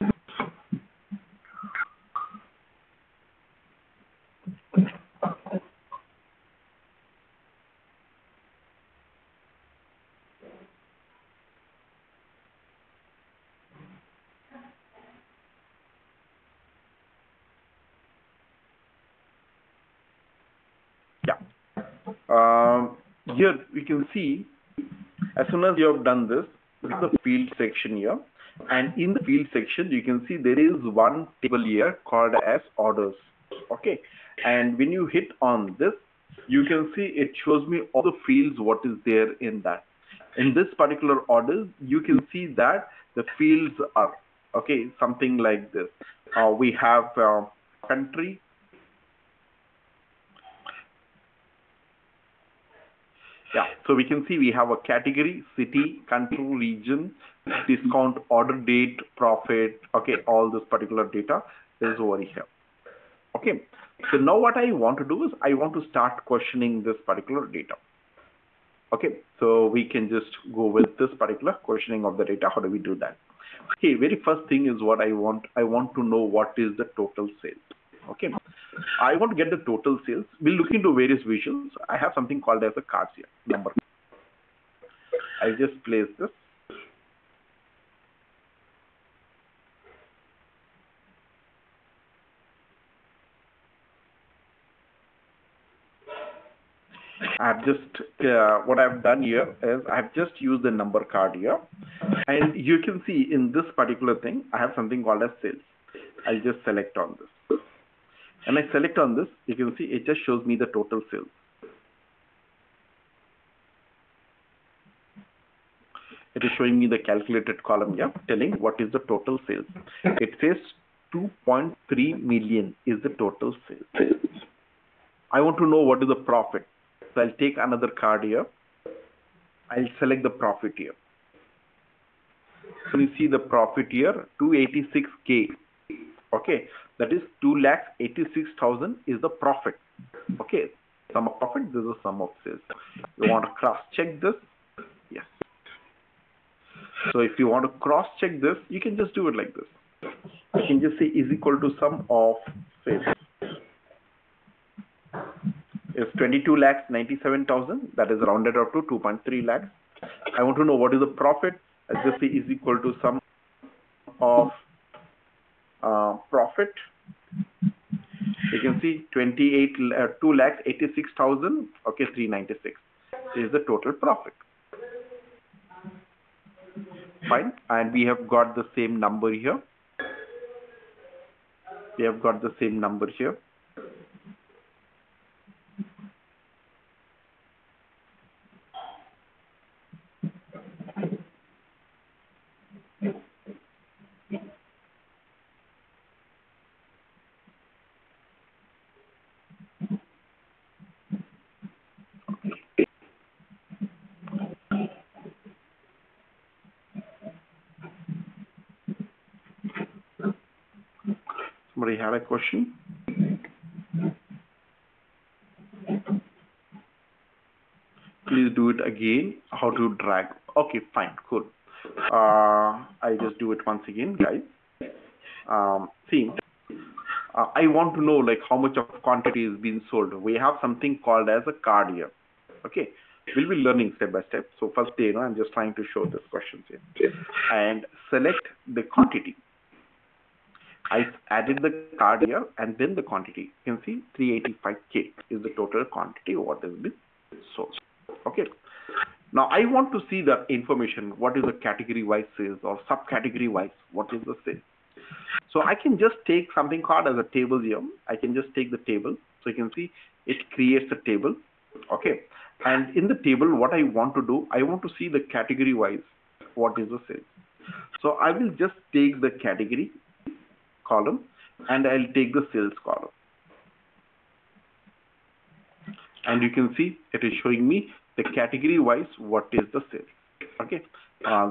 Here we can see, as soon as you have done this, this is the field section here, and in the field section you can see there is one table here called as orders. Okay, and when you hit on this, you can see it shows me all the fields what is there in that. In this particular order, you can see that the fields are something like this. We have country. Yeah, so we can see we have a category, city, country, region, discount, order date, profit. Okay, all this particular data is over here. Okay, so now what I want to do is I want to start questioning this particular data. Okay, so we can just go with this particular questioning of the data. How do we do that? Okay, very first thing is what I want to know what is the total sales. Okay, I want to get the total sales. We'll look into various visuals. I have something called as a cards here, number. I'll just place this. I've just, what I've done here is I've just used the number card here. And you can see in this particular thing, I have something called as sales. I'll just select on this. And I select on this, you can see it just shows me the total sales. It is showing me the calculated column here, telling what is the total sales. It says 2.3 million is the total sales. I want to know what is the profit. So I'll take another card here. I'll select the profit here. So you see the profit here, 286K. Okay, that is 2,86,000 is the profit. Okay, sum of profit, this is the sum of sales. You want to cross check this? Yes. So if you want to cross check this, you can just do it like this. You can just say is equal to sum of sales. It's 22,97,000, that is rounded up to 2.3 lakhs. I want to know what is the profit. I'll just say is equal to sum of profit. You can see 2,86,000, okay, 396 is the total profit. Fine, and we have got the same number here. We have got the same number here. Somebody had a question? Please do it again. How to drag? Okay, fine, cool. I just do it once again, guys. See, I want to know like how much of quantity is being sold. We have something called as a card here. Okay, we'll be learning step by step. So first, I'm just trying to show this questions here, and select the quantity. I added the card here and then the quantity. You can see 385K is the total quantity what has been sold. Okay. Now I want to see the information. What is the category wise sales or subcategory wise? What is the sales? So I can just take something called as a table here. I can just take the table. So you can see it creates a table. Okay. And in the table, what I want to do, I want to see the category wise. What is the sales? So I will just take the category column and I'll take the sales column. And you can see it is showing me the category wise what is the sales. Okay.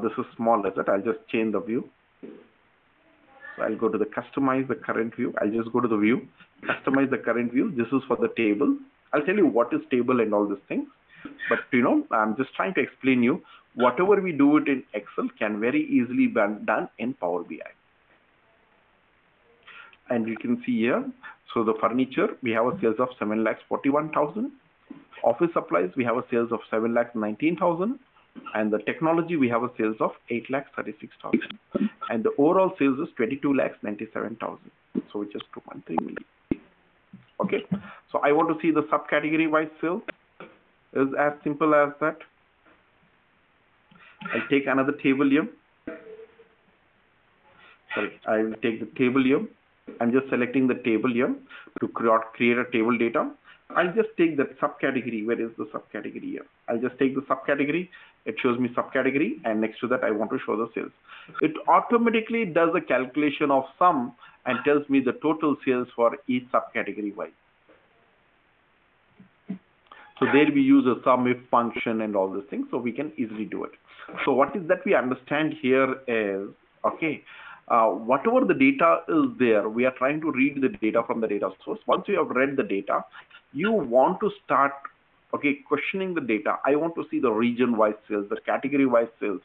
This is small letter. I'll just change the view. So I'll go to the customize the current view. I'll just go to the view, customize the current view. This is for the table. I'll tell you what is table and all these things. But I'm just trying to explain you whatever we do it in Excel can very easily be done in Power BI. And you can see here, so the furniture, we have a sales of 7,41,000. Office supplies, we have a sales of 7,19,000. And the technology, we have a sales of 8,36,000. And the overall sales is 22,97,000. So which is 2.3 million. Okay. So I want to see the subcategory wise sales. Is as simple as that. I'll take another table here. Sorry, I will take the table here. I'm just selecting the table here to create a table data. I'll just take that subcategory. Where is the subcategory here? I'll just take the subcategory. It shows me subcategory, and next to that, I want to show the sales. It automatically does a calculation of sum and tells me the total sales for each subcategory wise. So there we use a sum if function and all these things, so we can easily do it. So what is that we understand here is, okay, whatever the data is there, we are trying to read the data from the data source. Once you have read the data, you want to start, okay, questioning the data. I want to see the region-wise sales, the category-wise sales.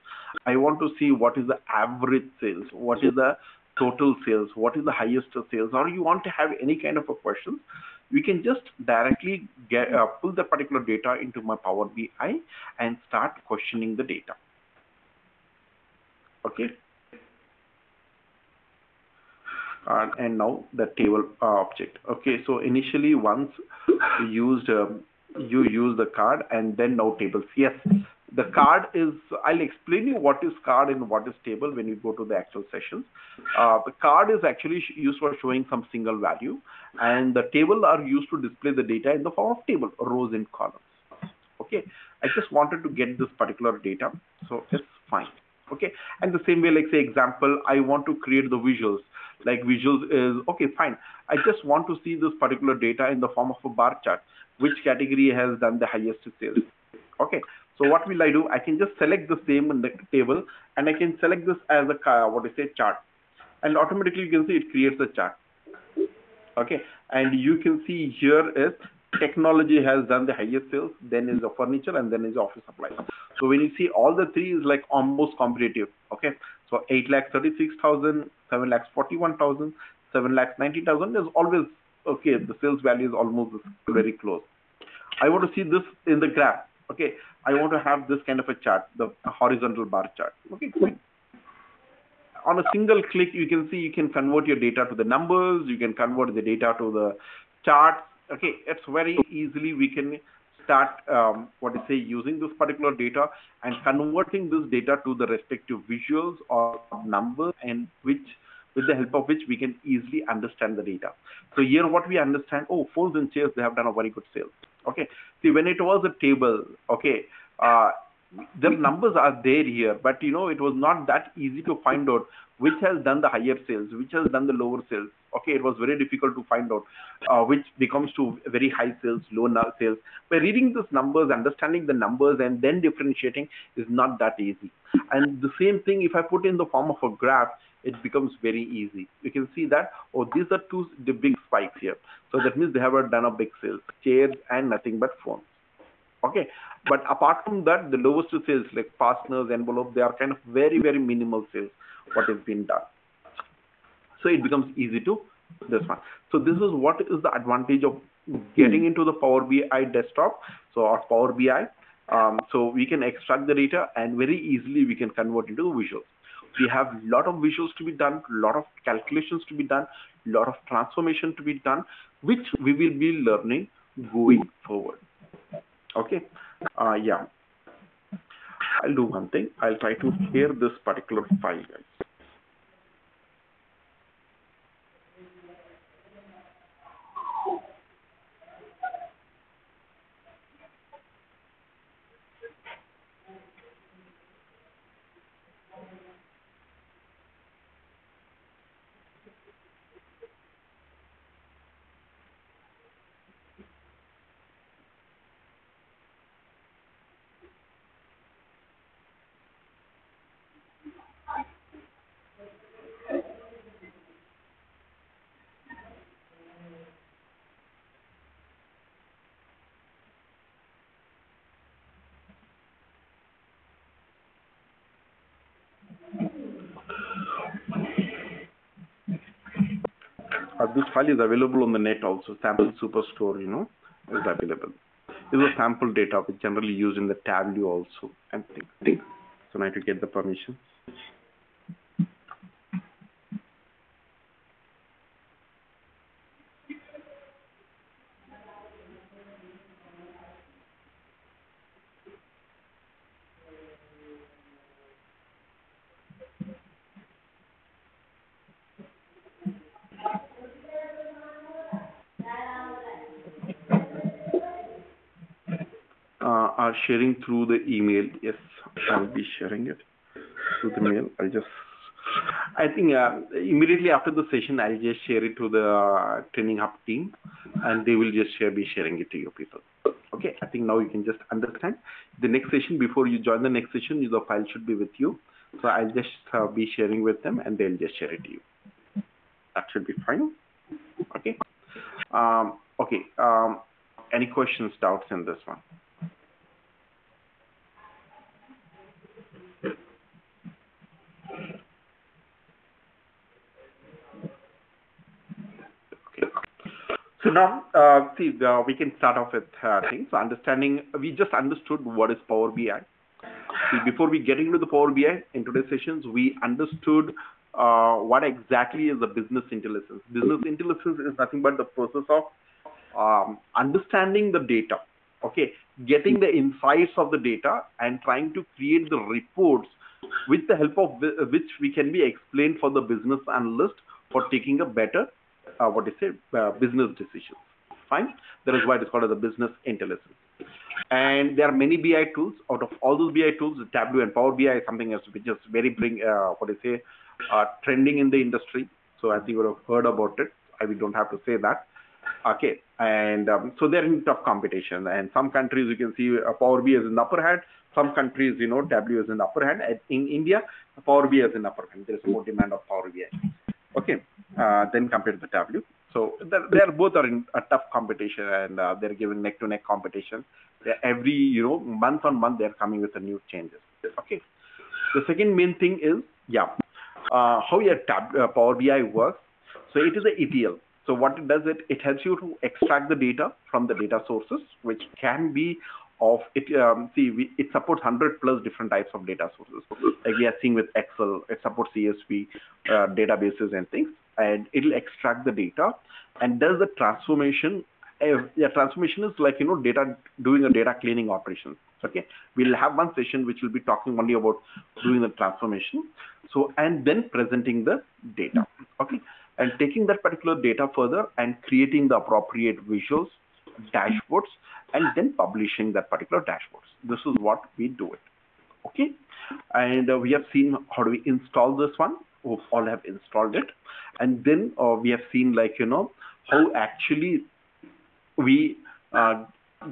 I want to see what is the average sales, what is the total sales, what is the highest sales, or you want to have any kind of a question. We can just directly pull the particular data into my Power BI and start questioning the data. Okay. And now the table object. Okay, so initially once you used you use the card and then now tables. Yes, the card is, I'll explain you what is card and what is table when you go to the actual sessions. The card is actually used for showing some single value, and the table are used to display the data in the form of table, rows and columns. Okay, I just wanted to get this particular data, so it's fine. Okay, and the same way, like say example, I want to create the visuals. Like visuals is, okay, fine. I just want to see this particular data in the form of a bar chart. Which category has done the highest sales? Okay, so what will I do? I can just select the same in the table and I can select this as a chart. And automatically you can see it creates a chart. Okay, and you can see here is technology has done the highest sales, then is the furniture, and then is office supplies. So when you see all the three is like almost competitive. Okay, so 8,36,000, 7,41,000, 7,90,000 is always okay. The sales value is almost very close. I want to see this in the graph. Okay, I want to have this kind of a chart, the horizontal bar chart. Okay, fine. On a single click, you can see you can convert your data to the numbers, you can convert the data to the charts. Okay, it's very easily we can start what is say using this particular data and converting this data to the respective visuals or numbers, and which with the help of which we can easily understand the data. So here what we understand, oh, phones and chairs, they have done a very good sales. Okay, see, when it was a table, okay, the numbers are there here, but it was not that easy to find out which has done the higher sales, which has done the lower sales. Okay, it was very difficult to find out which becomes to very high sales, low sales. By reading these numbers, understanding the numbers, and then differentiating is not that easy. And the same thing, if I put in the form of a graph, it becomes very easy. You can see that, oh, these are the big spikes here. So that means they have done a big sales, chairs and nothing but phones. Okay, but apart from that, the lowest sales like fasteners, envelope, they are kind of very, very minimal sales what has been done. So it becomes easy to this one. So this is what is the advantage of getting into the Power BI desktop, so or Power BI. So we can extract the data and very easily we can convert into the visuals. We have a lot of visuals to be done, a lot of calculations to be done, a lot of transformation to be done, which we will be learning going forward. Okay, yeah, I'll do one thing. I'll try to share this particular file, guys. This file is available on the net also. Sample Superstore, is available. This is a sample data which generally used in the Tableau also, and things. So now to get the permission. Are sharing through the email. Yes, I'll be sharing it through the mail. I think immediately after the session, I'll just share it to the Training Hub team, and they will just be sharing it to you people. Okay, I think now you can just understand. The next session, before you join the next session, the file should be with you. So I'll just be sharing with them, and they'll just share it to you. That should be fine. Okay. Okay. Any questions, doubts in this one? So now, see, we can start off with things. So understanding, we just understood what is Power BI. See, before we get into the Power BI in today's sessions, we understood what exactly is the business intelligence. Business intelligence is nothing but the process of understanding the data, okay, getting the insights of the data and trying to create the reports with the help of which we can be explained for the business analyst for taking a better business decisions. Fine. That is why it is called as a business intelligence. And there are many BI tools. Out of all those BI tools, Tableau and Power BI is something else which is very trending in the industry. So I think you would have heard about it. We don't have to say that. Okay. And so they're in tough competition. And some countries you can see Power BI is in the upper hand. Some countries, Tableau is in the upper hand. In India, Power BI is in the upper hand. There is more demand of Power BI. Okay, then compared to the Tableau. So they're both are in a tough competition, and they're given neck-to-neck competition. Every month on month they're coming with the new changes. Okay. The second main thing is how your Power BI works. So it is a ETL. So what it does, it helps you to extract the data from the data sources, which can be of it. It supports 100 plus different types of data sources. Like we are seeing with Excel, it supports CSV databases and things, and it'll extract the data and does the transformation. Yeah, transformation is like, data, doing a data cleaning operation. Okay, we'll have one session which will be talking only about doing the transformation. So, and then presenting the data. Okay, and taking that particular data further and creating the appropriate visuals, dashboards, and then publishing that particular dashboards. This is what we do it. Okay, and we have seen how do we install this one. We all have installed it, and then we have seen, like, how actually we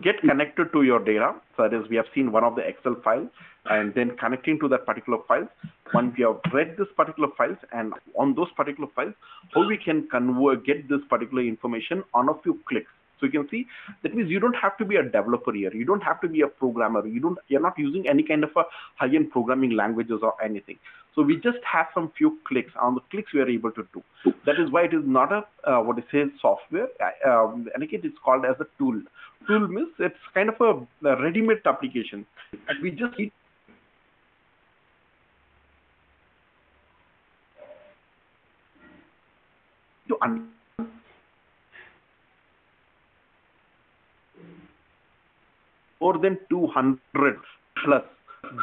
get connected to your data. So that is, we have seen one of the Excel files, and then connecting to that particular file. Once we have read this particular files, and on those particular files, how we can get this particular information on a few clicks. So you can see, that means you don't have to be a developer here. You don't have to be a programmer. You're not using any kind of a high-end programming languages or anything. So we just have some few clicks. On the clicks we are able to do. That is why it is not a software. And again, it's called as a tool. Tool means it's kind of a ready-made application, and we just need to more than 200 plus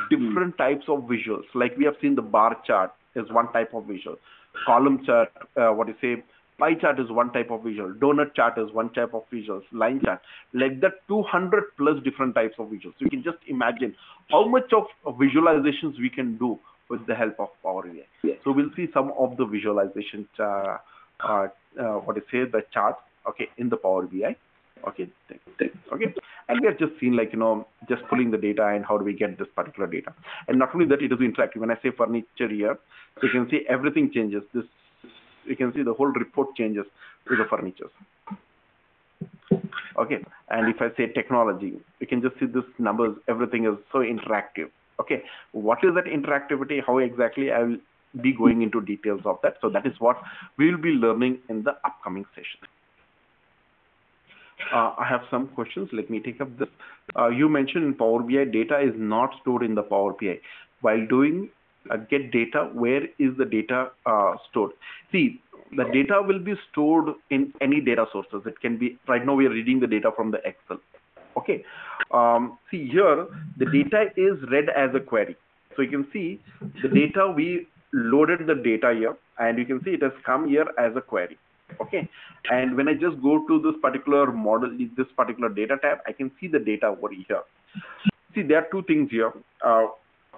different types of visuals. Like we have seen, the bar chart is one type of visual, column chart, pie chart is one type of visual, donut chart is one type of visuals, line chart, like that 200 plus different types of visuals. So you can just imagine how much of visualizations we can do with the help of Power BI. Yes. So we'll see some of the visualizations, the charts, okay, in the Power BI. Okay, okay, and we have just seen, like, just pulling the data and how do we get this particular data. And not only that, it is interactive. When I say furniture here, you can see everything changes. This, you can see the whole report changes to the furniture. Okay, and if I say technology, you can just see this numbers, everything is so interactive. Okay, what is that interactivity? How exactly? I will be going into details of that. So that is what we will be learning in the upcoming session. I have some questions. Let me take up this. You mentioned in Power BI, data is not stored in the Power BI. While doing get data, where is the data stored? See, the data will be stored in any data sources. It can be, right now we are reading the data from the Excel. Okay. See here, the data is read as a query. So you can see the data, we loaded the data here, and you can see it has come here as a query. Okay, and when I just go to this particular model, this particular data tab, I can see the data over here. See, there are two things here.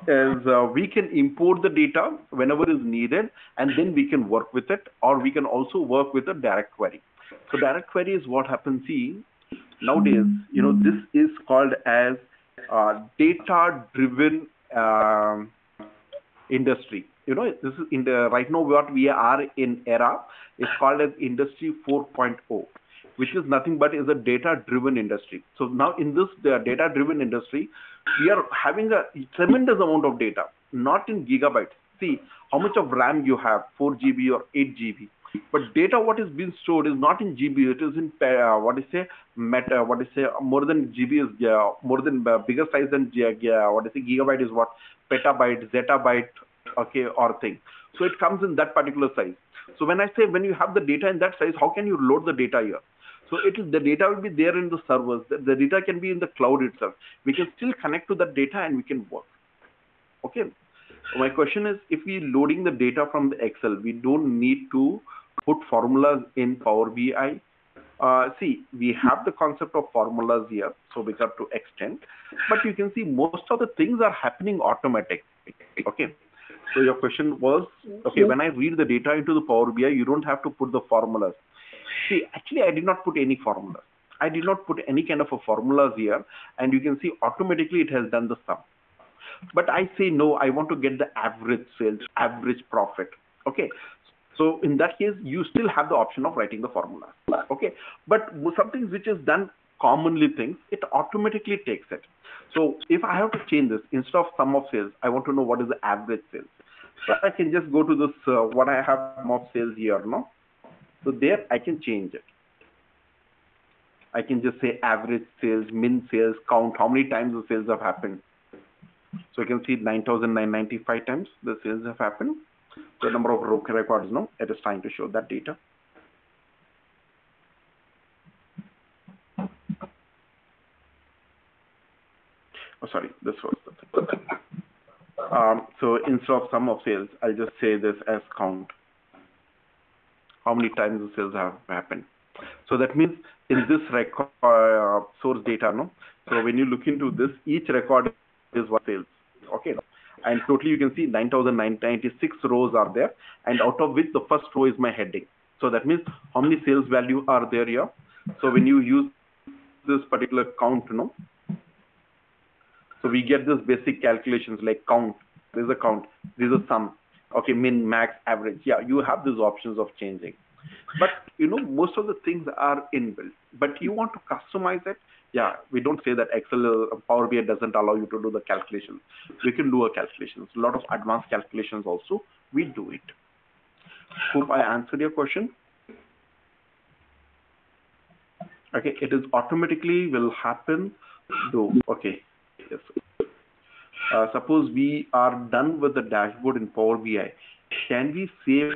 We can import the data whenever is needed, and then we can work with it, or we can also work with a direct query. So direct query is what happens. See, nowadays, this is called as data-driven industry. This is in the right now what we are in era is called as Industry 4.0, which is nothing but is a data-driven industry. So now in this data-driven industry, we are having a tremendous amount of data, not in gigabytes. See how much of RAM you have, 4 GB or 8 GB. But data what is being stored is not in GB, it is in more than GB is more than bigger size than gigabyte is what, petabyte, zettabyte, okay, or thing. So it comes in that particular size. So when I say, when you have the data in that size, how can you load the data here? So the data will be there in the servers. The data can be in the cloud itself. We can still connect to that data and we can work. Okay. My question is, if we loading the data from the Excel, we don't need to put formulas in Power BI. See, we have the concept of formulas here, so we got to extend, but you can see most of the things are happening automatic. Okay. So your question was, okay, when I read the data into the Power BI, you don't have to put the formulas. See, actually, I did not put any formulas. I did not put any kind of a formulas here, and you can see automatically it has done the sum. But I say, no, I want to get the average sales, average profit. Okay. So in that case, you still have the option of writing the formula. Okay. But something which is done commonly things, it automatically takes it. So if I have to change this, instead of sum of sales, I want to know what is the average sales. So I can just go to this, what I have sum of sales here, no? So there I can change it. I can just say average sales, min sales, count how many times the sales have happened. So you can see 9,995 times the sales have happened. The number of records, no, it is trying to show that data. Oh, sorry, this was the thing. So instead of sum of sales, I'll just say this as count. How many times the sales have happened. So that means in this record source data, no. So when you look into this, each record is what sales. Okay. And totally you can see 9,996 rows are there, and out of which the first row is my heading. So that means how many sales value are there here. So when you use this particular count, no. So we get this basic calculations like count. There's a count. There's a sum. Okay, min, max, average. Yeah, you have these options of changing. But you know, most of the things are inbuilt. But you want to customize it. Yeah, we don't say that Excel, Power BI doesn't allow you to do the calculations. We can do a calculations. A lot of advanced calculations also. We do it. Hope I answered your question. Okay, it is automatically will happen though. Okay, yes. Suppose we are done with the dashboard in Power BI. Can we save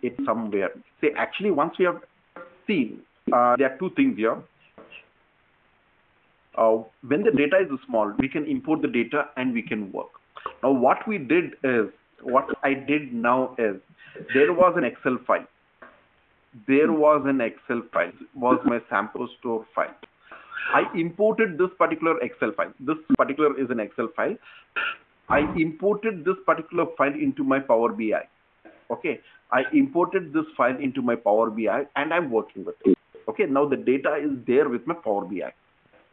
it somewhere? Say actually once we have seen, there are two things here. When the data is small, we can import the data and we can work. Now what we did is, what I did now is, there was an Excel file. There was an Excel file, was my sample store file. I imported this particular Excel file. This particular is an Excel file. I imported this particular file into my Power BI. Okay, I imported this file into my Power BI and I'm working with it. Okay, now the data is there with my Power BI.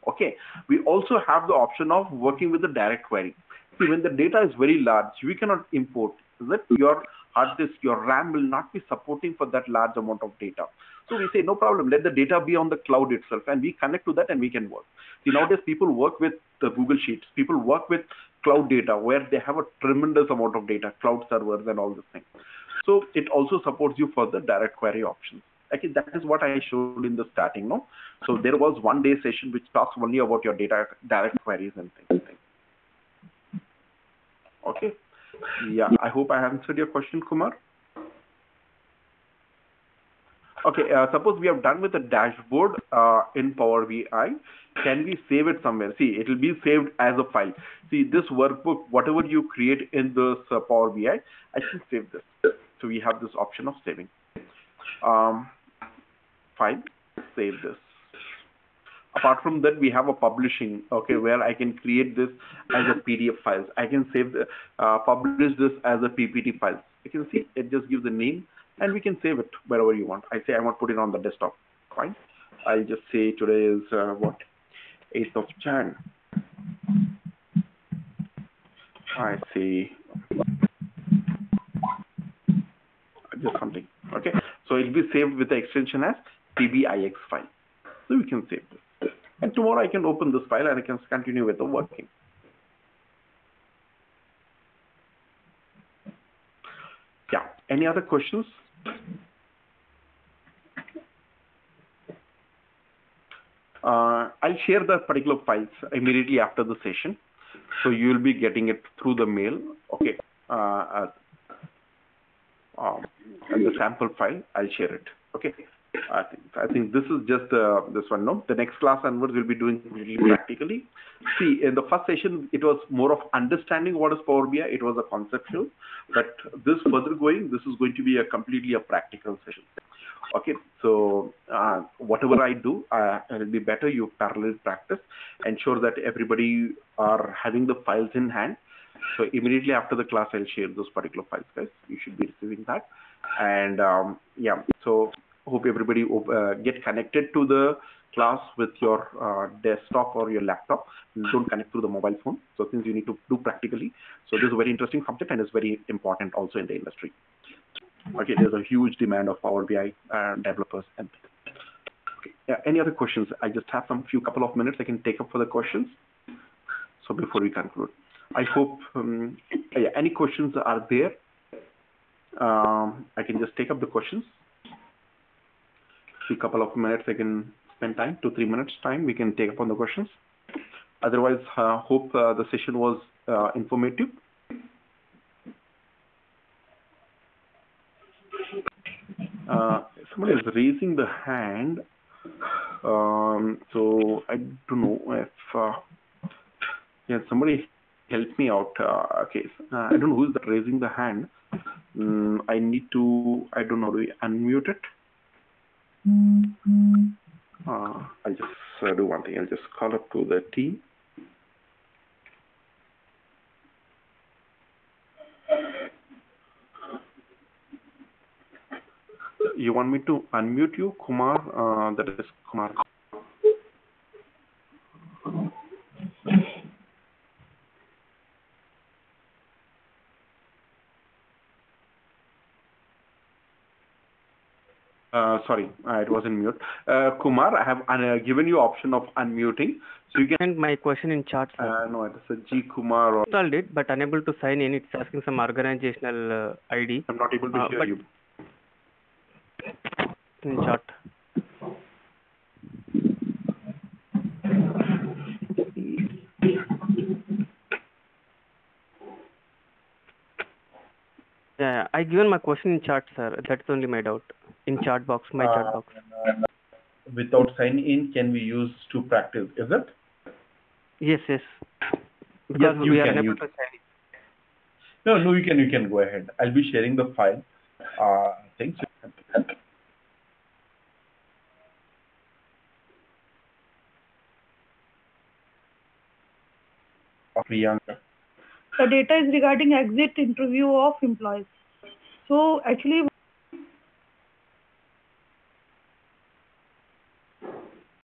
Okay, we also have the option of working with the direct query. See, when the data is very large, we cannot import. That your hard disk, your RAM will not be supporting for that large amount of data. So we say, no problem, let the data be on the cloud itself and we connect to that and we can work. See, nowadays people work with the Google Sheets, people work with cloud data where they have a tremendous amount of data, cloud servers and all these things. So it also supports you for the direct query options. Okay, that is what I showed in the starting, no? So there was one day session which talks only about your data, direct queries and things. Okay. Yeah, I hope I answered your question, Kumar. Okay, suppose we have done with the dashboard in Power BI. Can we save it somewhere? See, it will be saved as a file. See, this workbook, whatever you create in this Power BI, I can save this. So we have this option of saving. File, save this. Apart from that, we have a publishing, okay, where I can create this as a PDF files. I can save the, publish this as a PPT files. You can see it just gives a name and we can save it wherever you want. I say I want to put it on the desktop. Fine. I'll just say today is what? 8th of Jan. I see just something. Okay. So it'll be saved with the extension as PBIX file. So we can save this. And tomorrow I can open this file and I can continue with the working. Yeah. Any other questions? I'll share the particular files immediately after the session. So you will be getting it through the mail. Okay. And the sample file, I'll share it. Okay. I think this is just this one. No, the next class onwards we'll be doing completely practically. See, in the first session, it was more of understanding what is Power BI. It was a conceptual, but this further going, this is going to be a completely a practical session. Okay, so whatever I do, it'll be better you parallel practice, ensure that everybody are having the files in hand. So immediately after the class, I'll share those particular files, guys. You should be receiving that. And yeah, so hope everybody get connected to the class with your desktop or your laptop. Don't connect to the mobile phone. So things you need to do practically. So this is a very interesting subject and it's very important also in the industry. Okay, there's a huge demand of Power BI developers. And okay. Yeah, any other questions? I just have some couple of minutes I can take up for the questions. So before we conclude, I hope yeah, any questions are there. I can just take up the questions. A couple of minutes I can spend time, 2-3 minutes time, we can take up on the questions. Otherwise, hope the session was informative. Somebody is raising the hand. So I don't know if yeah, somebody help me out. Okay, I don't know who is that raising the hand. I need to. I don't know. Do we unmute it? I'll just do one thing. I'll just call up to the team. You want me to unmute you, Kumar? That is Kumar. Sorry, it was in mute. Kumar, I have given you option of unmuting, so you can. And my question in chat, sir. No, it's a G Kumar. Or Installed it, but unable to sign in. It's asking some organizational ID. I'm not able to hear you. In chat. Yeah, I given my question in chat, sir. That's only my doubt. In chat box, my chat box. Without sign in, can we use to practice? Is it? Yes, yes. Because yes, we are unable to sign in. No, you can go ahead. I'll be sharing the file. Thanks. Priyanka. The data is regarding exit interview of employees. So actually